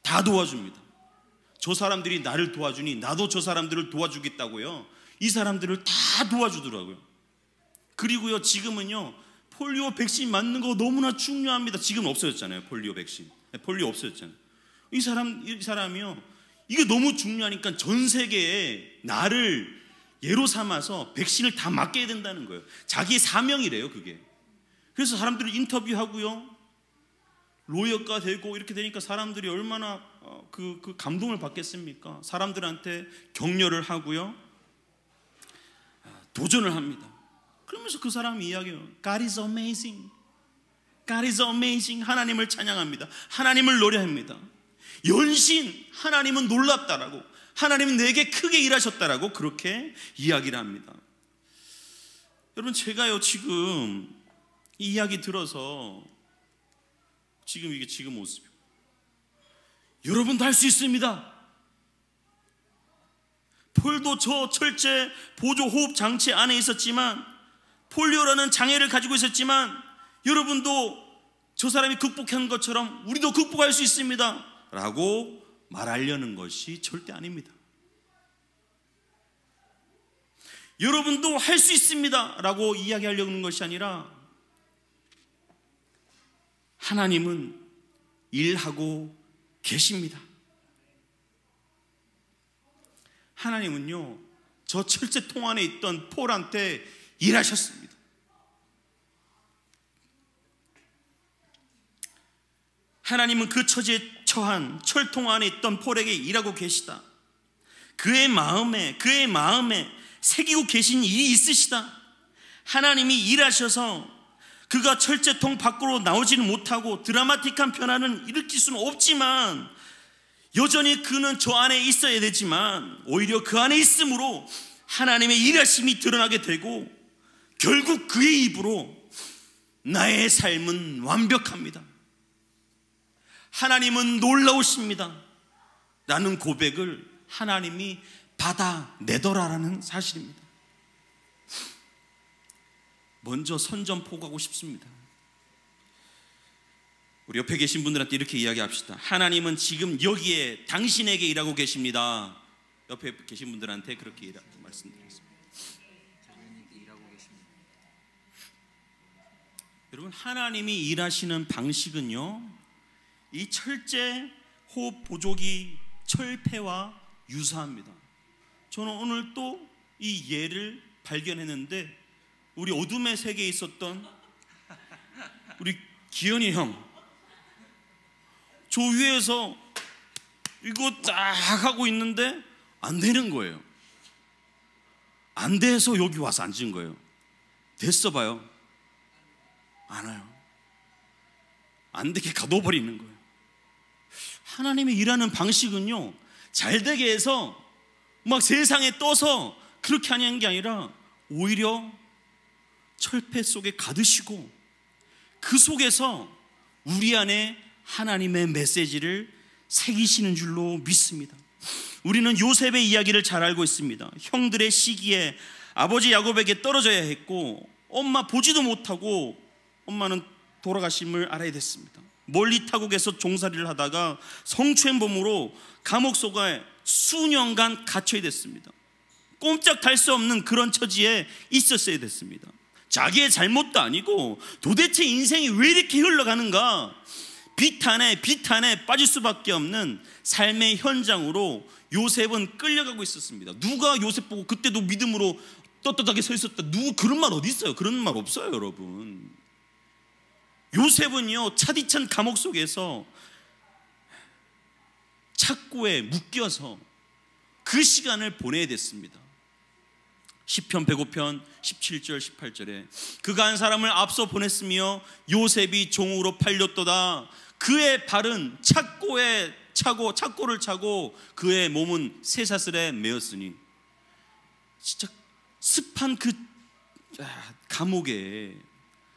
다 도와줍니다. 저 사람들이 나를 도와주니 나도 저 사람들을 도와주겠다고요 이 사람들을 다 도와주더라고요. 그리고요 지금은요 폴리오 백신 맞는 거 너무나 중요합니다. 지금 없어졌잖아요. 폴리오 백신. 폴리오 없어졌잖아요. 이 사람이요 이게 너무 중요하니까 전 세계에 나를 예로 삼아서 백신을 다 맞게 해야 된다는 거예요. 자기의 사명이래요 그게. 그래서 사람들을 인터뷰하고요 로이어가 되고 이렇게 되니까 사람들이 얼마나 그 감동을 받겠습니까? 사람들한테 격려를 하고요 도전을 합니다. 그러면서 그 사람이 이야기해요. God is amazing. God is amazing. 하나님을 찬양합니다. 하나님을 노래합니다. 연신 하나님은 놀랍다라고, 하나님은 내게 크게 일하셨다라고 그렇게 이야기를 합니다. 여러분 제가요 지금 이 이야기 들어서 지금 이게 지금 모습이에요. 여러분도 할 수 있습니다. 폴도 저 철제 보조 호흡 장치 안에 있었지만, 폴리오라는 장애를 가지고 있었지만 여러분도 저 사람이 극복한 것처럼 우리도 극복할 수 있습니다 라고 말하려는 것이 절대 아닙니다. 여러분도 할 수 있습니다 라고 이야기하려는 것이 아니라 하나님은 일하고 계십니다. 하나님은요 저 철제통 안에 있던 폴한테 일하셨습니다. 하나님은 그 처지에 처한 철통 안에 있던 폴에게 일하고 계시다. 그의 마음에 새기고 계신 일이 있으시다. 하나님이 일하셔서 그가 철제통 밖으로 나오지는 못하고 드라마틱한 변화는 일으킬 수는 없지만 여전히 그는 저 안에 있어야 되지만 오히려 그 안에 있음으로 하나님의 일하심이 드러나게 되고 결국 그의 입으로 나의 삶은 완벽합니다, 하나님은 놀라우십니다 라는 고백을 하나님이 받아내더라라는 사실입니다. 먼저 선전포고하고 싶습니다. 우리 옆에 계신 분들한테 이렇게 이야기합시다. 하나님은 지금 여기에 당신에게 일하고 계십니다. 옆에 계신 분들한테 그렇게 말씀드리겠습니다. 여러분, 하나님이 일하시는 방식은요 이 철제 호흡 보조기 철폐와 유사합니다. 저는 오늘 또 이 예를 발견했는데 우리 어둠의 세계에 있었던 우리 기현이 형, 저 위에서 이거 딱 하고 있는데 안 되는 거예요. 안 돼서 여기 와서 앉은 거예요. 됐어 봐요. 안 와요. 안 되게 가둬버리는 거예요. 하나님이 일하는 방식은요 잘 되게 해서 막 세상에 떠서 그렇게 하는 게 아니라 오히려 철폐 속에 가두시고 그 속에서 우리 안에 하나님의 메시지를 새기시는 줄로 믿습니다. 우리는 요셉의 이야기를 잘 알고 있습니다. 형들의 시기에 아버지 야곱에게 떨어져야 했고 엄마 보지도 못하고 엄마는 돌아가심을 알아야 됐습니다. 멀리 타국에서 종살이를 하다가 성추행범으로 감옥 속에 수년간 갇혀야 됐습니다. 꼼짝할 수 없는 그런 처지에 있었어야 됐습니다. 자기의 잘못도 아니고 도대체 인생이 왜 이렇게 흘러가는가, 비탄에 빠질 수밖에 없는 삶의 현장으로 요셉은 끌려가고 있었습니다. 누가 요셉 보고 그때도 믿음으로 떳떳하게 서 있었다, 누구 그런 말 어디 있어요? 그런 말 없어요 여러분. 요셉은요 차디찬 감옥 속에서 착고에 묶여서 그 시간을 보내야 됐습니다. 시편 105편 17절 18절에 그가 한 사람을 앞서 보냈으며 요셉이 종으로 팔렸도다. 그의 발은 착고를 차고 그의 몸은 쇠사슬에 매었으니. 진짜 습한 그 감옥에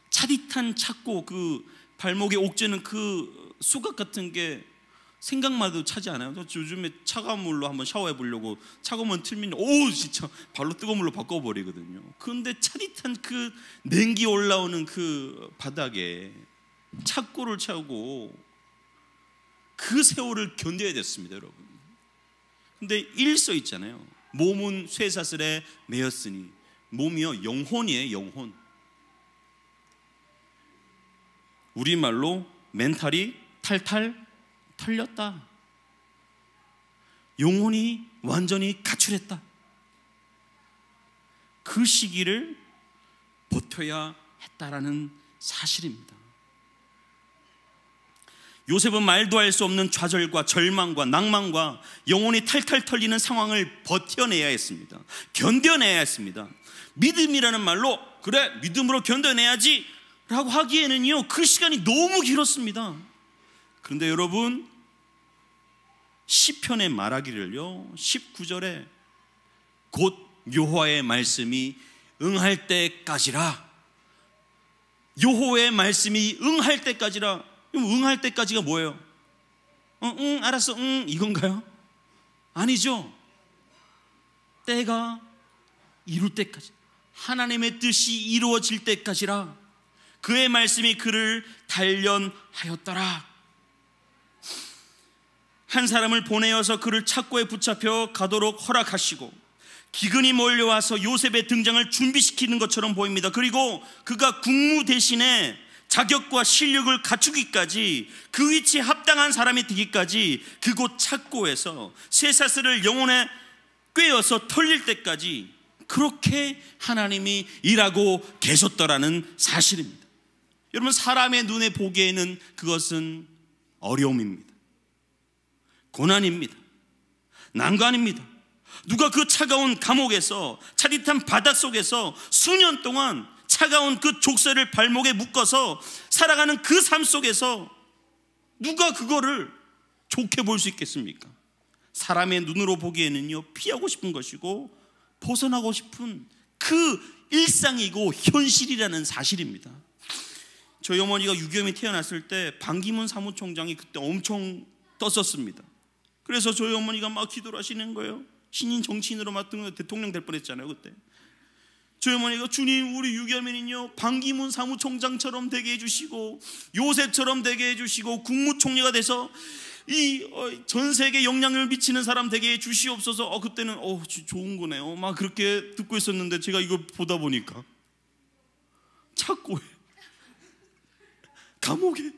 차디탄 착고, 그 발목에 옥죄는 그 수갑 같은 게 생각만 해도 차지 않아요? 요즘에 차가운 물로 한번 샤워해 보려고 차가운 물 틀면 진짜 발로 뜨거운 물로 바꿔버리거든요. 그런데 차디탄 그 냉기 올라오는 그 바닥에 착고를 차고 그 세월을 견뎌야 됐습니다 여러분. 근데 일서 있잖아요. 몸은 쇠사슬에 매였으니. 몸이요 영혼이에요. 영혼. 우리말로 멘탈이 탈탈 털렸다. 영혼이 완전히 가출했다. 그 시기를 버텨야 했다라는 사실입니다. 요셉은 말도 할 수 없는 좌절과 절망과 낭만과 영혼이 탈탈 털리는 상황을 버텨내야 했습니다. 견뎌내야 했습니다. 믿음이라는 말로 그래 믿음으로 견뎌내야지 라고 하기에는요 그 시간이 너무 길었습니다. 그런데 여러분, 시편의 말하기를요 19절에 곧 여호와의 말씀이 응할 때까지라. 여호와의 말씀이 응할 때까지라. 응할 때까지가 뭐예요? 알았어 이건가요? 아니죠. 때가 이룰 때까지, 하나님의 뜻이 이루어질 때까지라. 그의 말씀이 그를 단련하였더라. 한 사람을 보내어서 그를 착고에 붙잡혀 가도록 허락하시고 기근이 몰려와서 요셉의 등장을 준비시키는 것처럼 보입니다. 그리고 그가 국무 대신에 자격과 실력을 갖추기까지, 그 위치에 합당한 사람이 되기까지 그곳 착고에서 쇠사슬을 영혼의 꿰어서 털릴 때까지 그렇게 하나님이 일하고 계셨더라는 사실입니다. 여러분, 사람의 눈에 보기에는 그것은 어려움입니다. 고난입니다. 난관입니다. 누가 그 차가운 감옥에서, 차디탄 바닥 속에서 수년 동안 차가운 그 족쇄를 발목에 묶어서 살아가는 그 삶 속에서 누가 그거를 좋게 볼 수 있겠습니까? 사람의 눈으로 보기에는요, 피하고 싶은 것이고 벗어나고 싶은 그 일상이고 현실이라는 사실입니다. 저희 어머니가 6.25에 태어났을 때 반기문 사무총장이 그때 엄청 떴었습니다. 그래서 저희 어머니가 막 기도를 하시는 거예요. 신인 정치인으로 맡은 대통령 될 뻔했잖아요 그때. 저희 어머니가 주님, 우리 유겸이는요 반기문 사무총장처럼 되게 해주시고 요셉처럼 되게 해주시고 국무총리가 돼서 이 전 세계 영향을 미치는 사람 되게 해주시옵소서. 그때는 좋은 거네요 막 그렇게 듣고 있었는데, 제가 이거 보다 보니까 착고에 감옥에.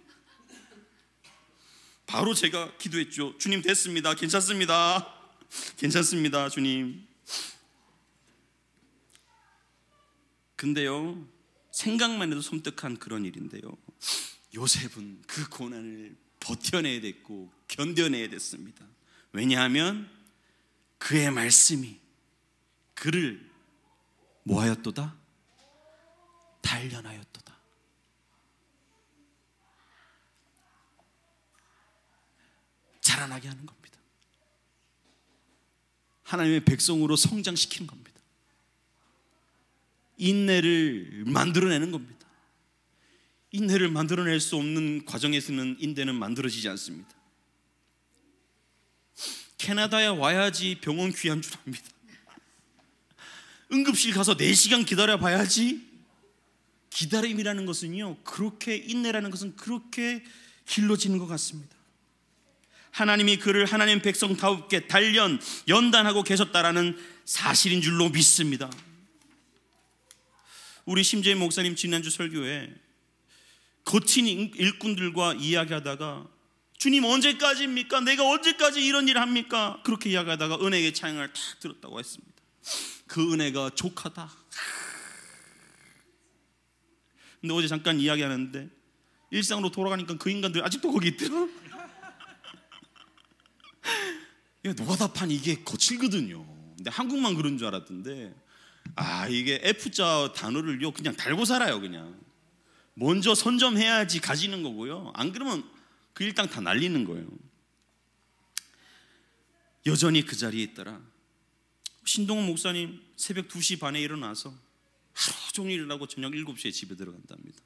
바로 제가 기도했죠. 주님, 됐습니다. 괜찮습니다. 괜찮습니다 주님. 근데요, 생각만 해도 섬뜩한 그런 일인데요, 요셉은 그 고난을 버텨내야 됐고 견뎌내야 됐습니다. 왜냐하면 그의 말씀이 그를 뭐하였도다? 단련하였도다. 자라나게 하는 겁니다. 하나님의 백성으로 성장시키는 겁니다. 인내를 만들어내는 겁니다. 인내를 만들어낼 수 없는 과정에서는 인내는 만들어지지 않습니다. 캐나다에 와야지 병원 귀한 줄 압니다. 응급실 가서 4시간 기다려 봐야지. 기다림이라는 것은요, 그렇게, 인내라는 것은 그렇게 길러지는 것 같습니다. 하나님이 그를 하나님 백성다우게 단련, 연단하고 계셨다라는 사실인 줄로 믿습니다. 우리 심재인 목사님 지난주 설교에 거친 일꾼들과 이야기하다가 주님 언제까지입니까? 내가 언제까지 이런 일을 합니까? 그렇게 이야기하다가 은혜의 찬양을 탁 들었다고 했습니다. 그 은혜가 족하다. 근데 어제 잠깐 이야기하는데 일상으로 돌아가니까 그 인간들 아직도 거기 있더라. 노가다판 이게 거칠거든요. 근데 한국만 그런 줄 알았던데, 이게 F자 단어를요 그냥 달고 살아요. 그냥 먼저 선점해야지 가지는 거고요, 안 그러면 그 일당 다 날리는 거예요. 여전히 그 자리에 있더라. 신동훈 목사님 새벽 2시 반에 일어나서 하루 종일 일하고 저녁 7시에 집에 들어간답니다.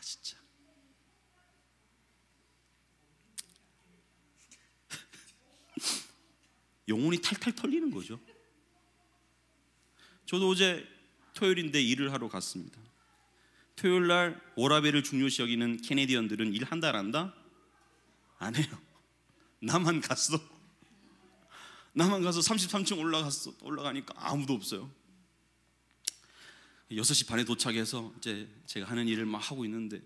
진짜 영혼이 탈탈 털리는 거죠. 저도 어제 토요일인데 일을 하러 갔습니다. 토요일 날 워라밸을 중요시 여기는 캐네디언들은 일 한 달 한다? 안 해요. 나만 갔어. 나만 가서 33층 올라가니까 아무도 없어요. 6시 반에 도착해서 이제 제가 하는 일을 막 하고 있는데,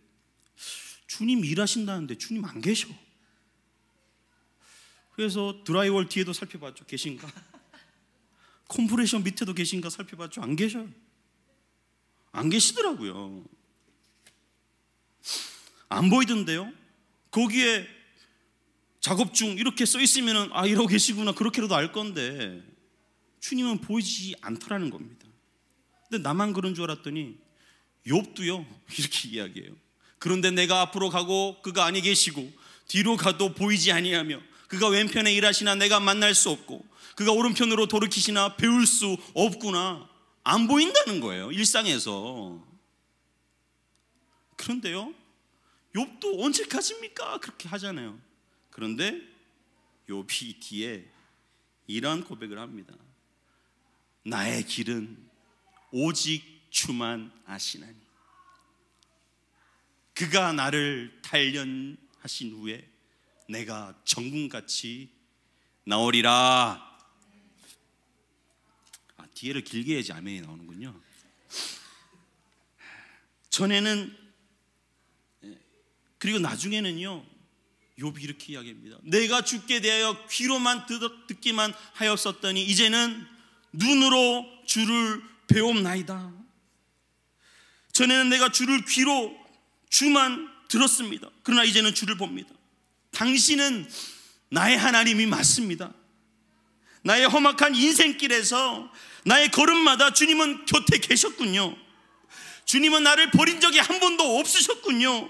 주님 일하신다는데 주님 안 계셔. 그래서 드라이월 뒤에도 살펴봤죠. 계신가? 컴프레션 밑에도 계신가 살펴봤죠. 안 계셔요. 안 계시더라고요. 안 보이던데요. 거기에 작업 중 이렇게 써 있으면은 이러고 계시구나 그렇게라도 알 건데, 주님은 보이지 않더라는 겁니다. 근데 나만 그런 줄 알았더니 욥도요 이렇게 이야기해요. 그런데 내가 앞으로 가고 그가 아니 계시고 뒤로 가도 보이지 아니하며 그가 왼편에 일하시나 내가 만날 수 없고 그가 오른편으로 돌이키시나 배울 수 없구나. 안 보인다는 거예요, 일상에서. 그런데요, 욥도 언제까지입니까? 그렇게 하잖아요. 그런데 욥이 뒤에 이런 고백을 합니다. 나의 길은 오직 주만 아시나니 그가 나를 단련하신 후에 내가 정금같이 나오리라. 뒤에를 길게 해야지 아멘이 나오는군요. 전에는, 그리고 나중에는요, 욥이 이렇게 이야기합니다. 내가 주께 대하여 귀로만 듣기만 하였었더니 이제는 눈으로 주를 배움나이다. 전에는 내가 주를 귀로 주만 들었습니다. 그러나 이제는 주를 봅니다. 당신은 나의 하나님이 맞습니다. 나의 험악한 인생길에서 나의 걸음마다 주님은 곁에 계셨군요. 주님은 나를 버린 적이 한 번도 없으셨군요.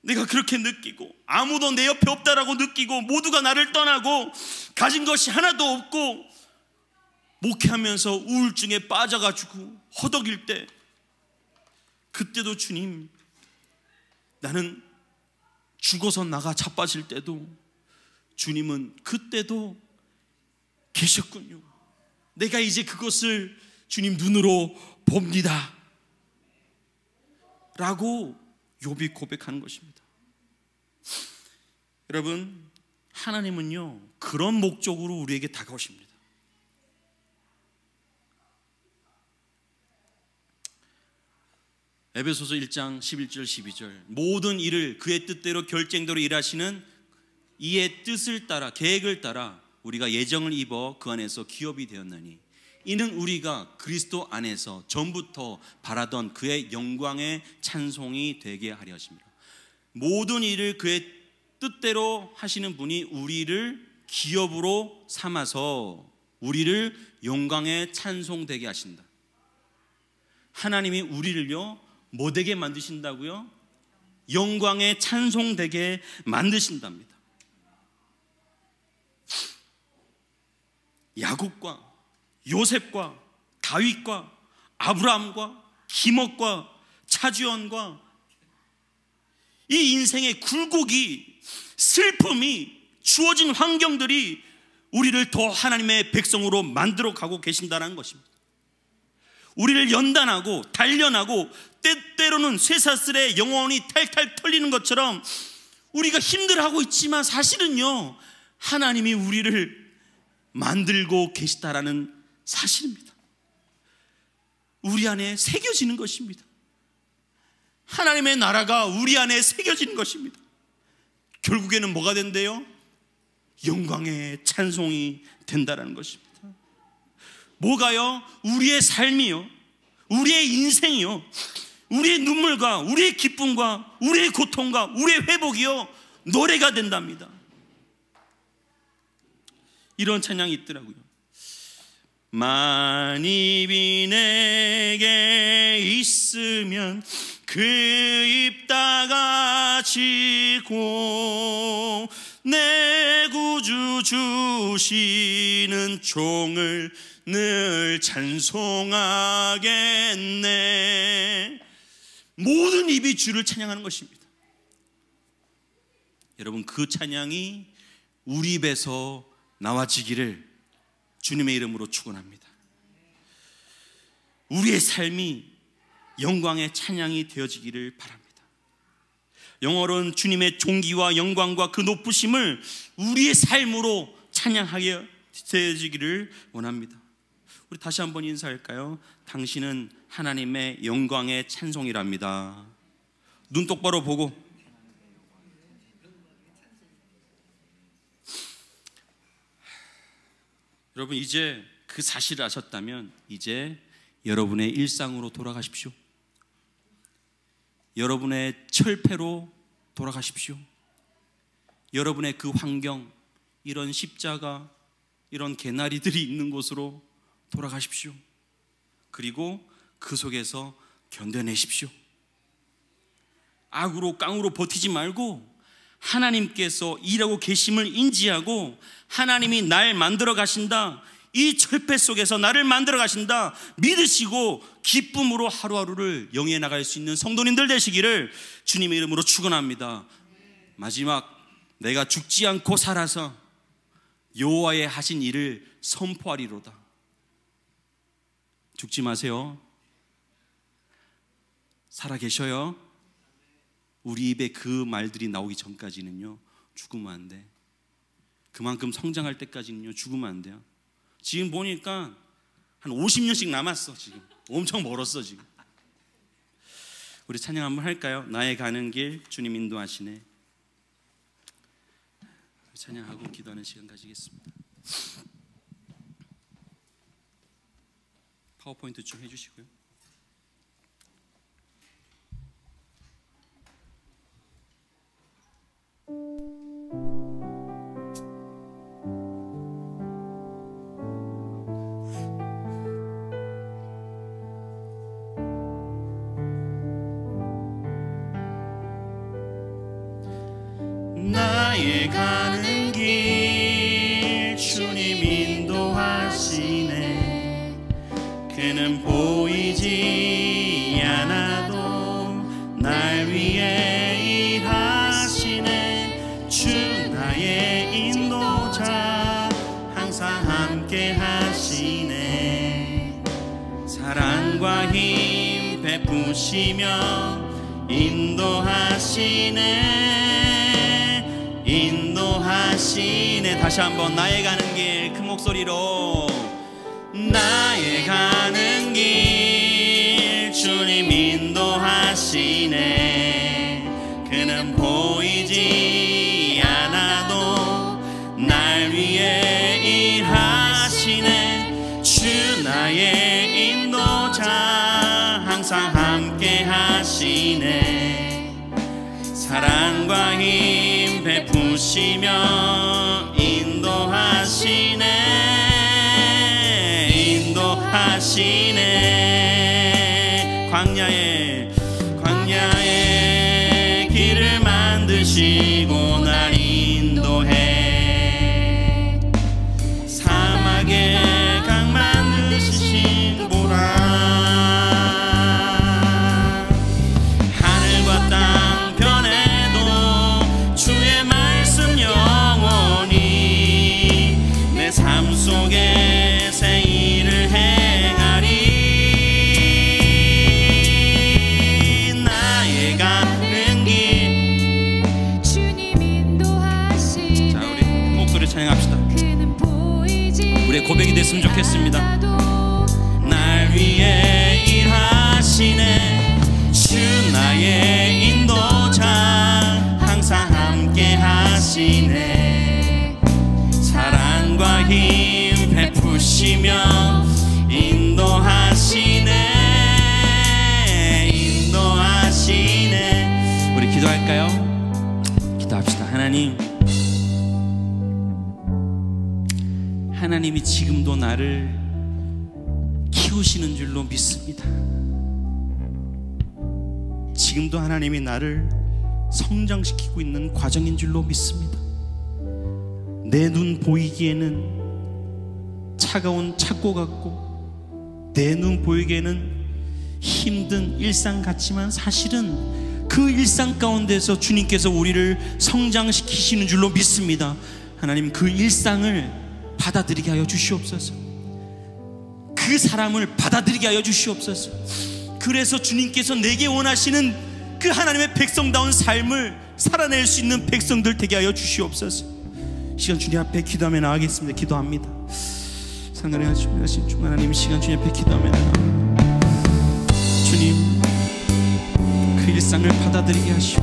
내가 그렇게 느끼고 아무도 내 옆에 없다라고 느끼고 모두가 나를 떠나고 가진 것이 하나도 없고 목회하면서 우울증에 빠져가지고 허덕일 때, 그때도 주님, 나는 죽어서 나가 자빠질 때도 주님은 그때도 계셨군요. 내가 이제 그것을 주님 눈으로 봅니다 라고 욥이 고백하는 것입니다. 여러분, 하나님은요 그런 목적으로 우리에게 다가오십니다. 에베소서 1장 11절 12절, 모든 일을 그의 뜻대로 결정대로 일하시는 이의 뜻을 따라, 계획을 따라 우리가 예정을 입어 그 안에서 기업이 되었나니 이는 우리가 그리스도 안에서 전부터 바라던 그의 영광의 찬송이 되게 하려 하십니다. 모든 일을 그의 뜻대로 하시는 분이 우리를 기업으로 삼아서 우리를 영광의 찬송되게 하신다. 하나님이 우리를요 뭐 되게 만드신다고요? 영광의 찬송되게 만드신답니다. 야곱과 요셉과 다윗과 아브라함과 기목과 차주원과 이 인생의 굴곡이, 슬픔이, 주어진 환경들이 우리를 더 하나님의 백성으로 만들어 가고 계신다는 것입니다. 우리를 연단하고 단련하고 때때로는 쇠사슬에 영혼이 탈탈 털리는 것처럼 우리가 힘들어하고 있지만 사실은요 하나님이 우리를 만들고 계시다라는 사실입니다. 우리 안에 새겨지는 것입니다. 하나님의 나라가 우리 안에 새겨지는 것입니다. 결국에는 뭐가 된대요? 영광의 찬송이 된다라는 것입니다. 뭐가요? 우리의 삶이요, 우리의 인생이요, 우리의 눈물과 우리의 기쁨과 우리의 고통과 우리의 회복이요 노래가 된답니다. 이런 찬양이 있더라고요. 만입이 내게 있으면 그 입 다가지고 내 구주 주시는 종을 늘 찬송하겠네. 모든 입이 주를 찬양하는 것입니다. 여러분, 그 찬양이 우리 입에서 나와지기를 주님의 이름으로 축원합니다. 우리의 삶이 영광의 찬양이 되어지기를 바랍니다. 영어로는 주님의 존귀와 영광과 그 높으심을 우리의 삶으로 찬양하게 되어지기를 원합니다. 우리 다시 한번 인사할까요? 당신은 하나님의 영광의 찬송이랍니다. 눈 똑바로 보고, 여러분, 이제 그 사실을 아셨다면 이제 여러분의 일상으로 돌아가십시오. 여러분의 철폐로 돌아가십시오. 여러분의 그 환경, 이런 십자가, 이런 개나리들이 있는 곳으로 돌아가십시오. 그리고 그 속에서 견뎌내십시오. 악으로 깡으로 버티지 말고 하나님께서 일하고 계심을 인지하고 하나님이 날 만들어 가신다, 이 철폐 속에서 나를 만들어 가신다 믿으시고 기쁨으로 하루하루를 영위해 나갈 수 있는 성도님들 되시기를 주님의 이름으로 축원합니다. 마지막, 내가 죽지 않고 살아서 여호와의 하신 일을 선포하리로다. 죽지 마세요. 살아 계셔요. 우리 입에 그 말들이 나오기 전까지는요 죽으면 안 돼. 그만큼 성장할 때까지는요 죽으면 안 돼요. 지금 보니까 한 50년씩 남았어. 지금 엄청 멀었어. 지금 우리 찬양 한번 할까요? 나의 가는 길 주님 인도하시네. 찬양하고 기도하는 시간 가지겠습니다. 파워포인트 좀 해주시고요. 나의 가는 길 주님 인도하시네. 그는 보이지 않아도 날 위해 일하시네. 주 나의 인도자 항상 함께 하시네. 사랑과 힘 베푸시며 인도하시네. 다시 한번 나의 가는 길 큰 목소리로. 나의 가는 길 주님 인도하시네. 그는 보이지 않아도 날 위해 일하시네. 주 나의 인도자 항상 함께 하시네. 사랑과 힘 베푸시며 인도하시네. 광야에 길을 만드시고 날 인도해. 사막에 강 만드신 보라. 하늘과 땅 변해도 주의 말씀 영원히 내 삶 속에 새 일을 행하리. 나의 가는 길 주님 인도하시네. 자, 우리 목소리 찬양합시다. 우리의 고백이 됐으면 좋겠습니다. 날 위해 일하시네. 주 나의 인도자 항상 함께 하시네. 사랑과 힘 베푸시며 인도하시네. 우리 기도할까요? 기도합시다. 하나님이 지금도 나를 키우시는 줄로 믿습니다. 지금도 하나님이 나를 성장시키고 있는 과정인 줄로 믿습니다. 내 눈 보이기에는 차가운 착고 같고 내 눈 보이기에는 힘든 일상 같지만 사실은 그 일상 가운데서 주님께서 우리를 성장시키시는 줄로 믿습니다. 하나님, 그 일상을 받아들이게 하여 주시옵소서. 그 사람을 받아들이게 하여 주시옵소서. 그래서 주님께서 내게 원하시는 그 하나님의 백성다운 삶을 살아낼 수 있는 백성들 되게 하여 주시옵소서. 시간 주님 앞에 기도하며 나가겠습니다. 기도합니다. 상관하신 주 하나님, 시간 주님 앞에 기도하며 나갑니다. 주님, 그 일상을 받아들이게 하시고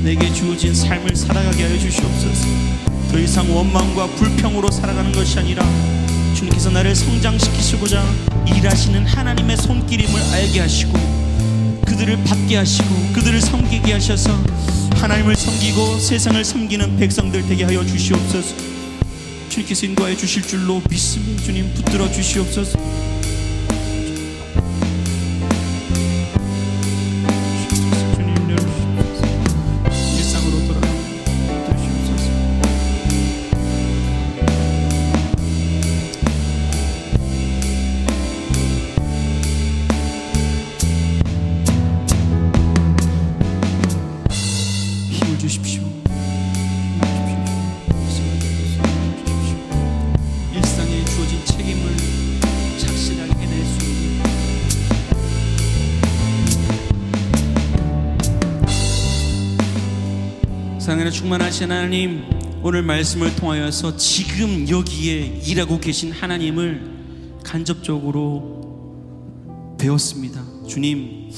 내게 주어진 삶을 살아가게 하여 주시옵소서. 더 이상 원망과 불평으로 살아가는 것이 아니라 주님께서 나를 성장시키시고자 일하시는 하나님의 손길임을 알게 하시고 그들을 받게 하시고 그들을 섬기게 하셔서 하나님을 섬기고 세상을 섬기는 백성들 되게 하여 주시옵소서. 주님께서 인도하여 주실 줄로 믿습니다. 주님, 붙들어 주시옵소서. 주님, 일상으로 돌아가시옵소서. 힘을 주십시오. 일상에 주어진 책임을 착실하게 해낼 수 있는 사랑하는 충만하신 하나님, 오늘 말씀을 통하여서 지금 여기에 일하고 계신 하나님을 간접적으로 배웠습니다. 주님,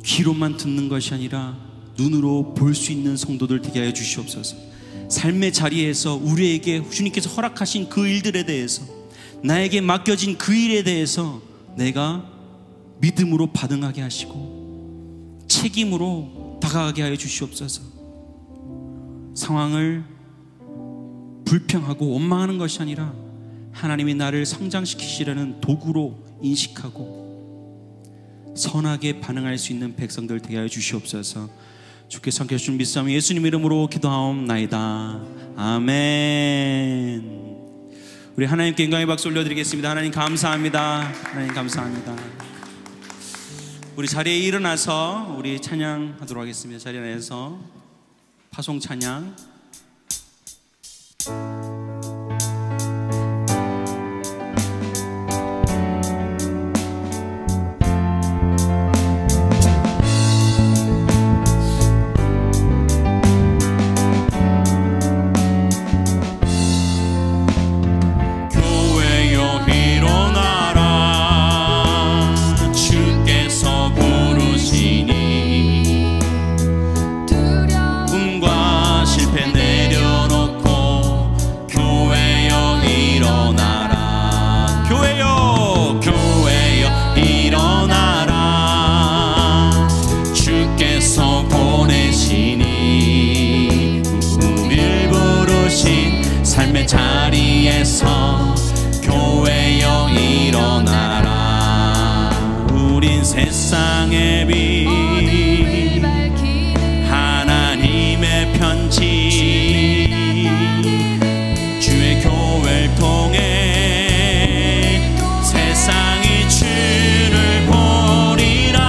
귀로만 듣는 것이 아니라 눈으로 볼 수 있는 성도들 되게 하여 주시옵소서. 삶의 자리에서 우리에게 주님께서 허락하신 그 일들에 대해서, 나에게 맡겨진 그 일에 대해서 내가 믿음으로 반응하게 하시고 책임으로 다가가게 하여 주시옵소서. 상황을 불평하고 원망하는 것이 아니라 하나님이 나를 성장시키시려는 도구로 인식하고 선하게 반응할 수 있는 백성들 되게 하여 주시옵소서. 주께서 함께 해주신 믿사오며 예수님 이름으로 기도하옵나이다. 아멘. 우리 하나님께 영광의 박수 올려드리겠습니다. 하나님 감사합니다. 하나님 감사합니다. 우리 자리에 일어나서 우리 찬양하도록 하겠습니다. 자리에 내서 파송 찬양. 삶의 자리에서 교회여 일어나라. 우린 세상의 빛, 하나님의 편지, 주의 교회를 통해 세상이 주를 보리라.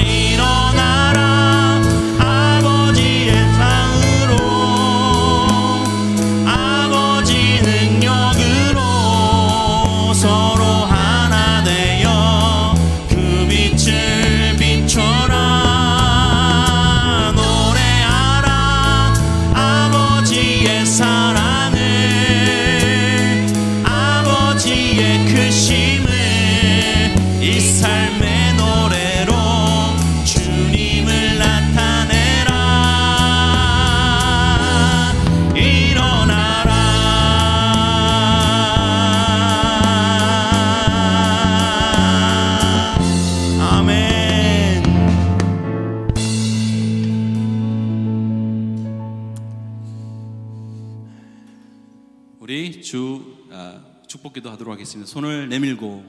일어나라. 아버지의 상으로, 아버지 능력으로 서로 하나 되어 그 빛을 비춰라. 노래하라 아버지의 사랑을, 아버지의 크심을, 이 삶의 노래로 주님을 나타내라. 일어나라. 아멘. 우리 축복기도 하도록 하겠습니다. 손을 내밀고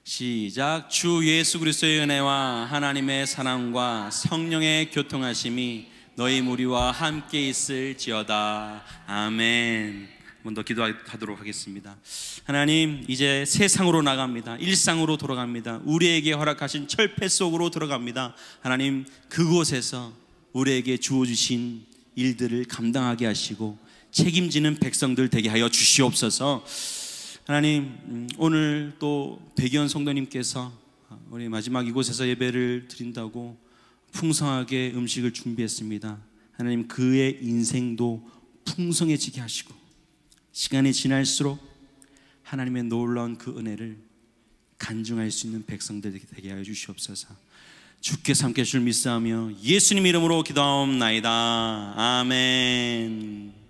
시작. 주 예수 그리스도의 은혜와 하나님의 사랑과 성령의 교통하심이 너희 무리와 함께 있을지어다. 아멘. 한 번 더 기도하도록 하겠습니다. 하나님, 이제 세상으로 나갑니다. 일상으로 돌아갑니다. 우리에게 허락하신 철폐 속으로 들어갑니다. 하나님, 그곳에서 우리에게 주어주신 일들을 감당하게 하시고 책임지는 백성들 되게 하여 주시옵소서. 하나님, 오늘 또 백연 성도님께서 우리 마지막 이곳에서 예배를 드린다고 풍성하게 음식을 준비했습니다. 하나님, 그의 인생도 풍성해지게 하시고 시간이 지날수록 하나님의 놀라운 그 은혜를 간증할 수 있는 백성들 되게 하여 주시옵소서. 주께서 함께 해주실 믿사오며 예수님 이름으로 기도하옵나이다. 아멘.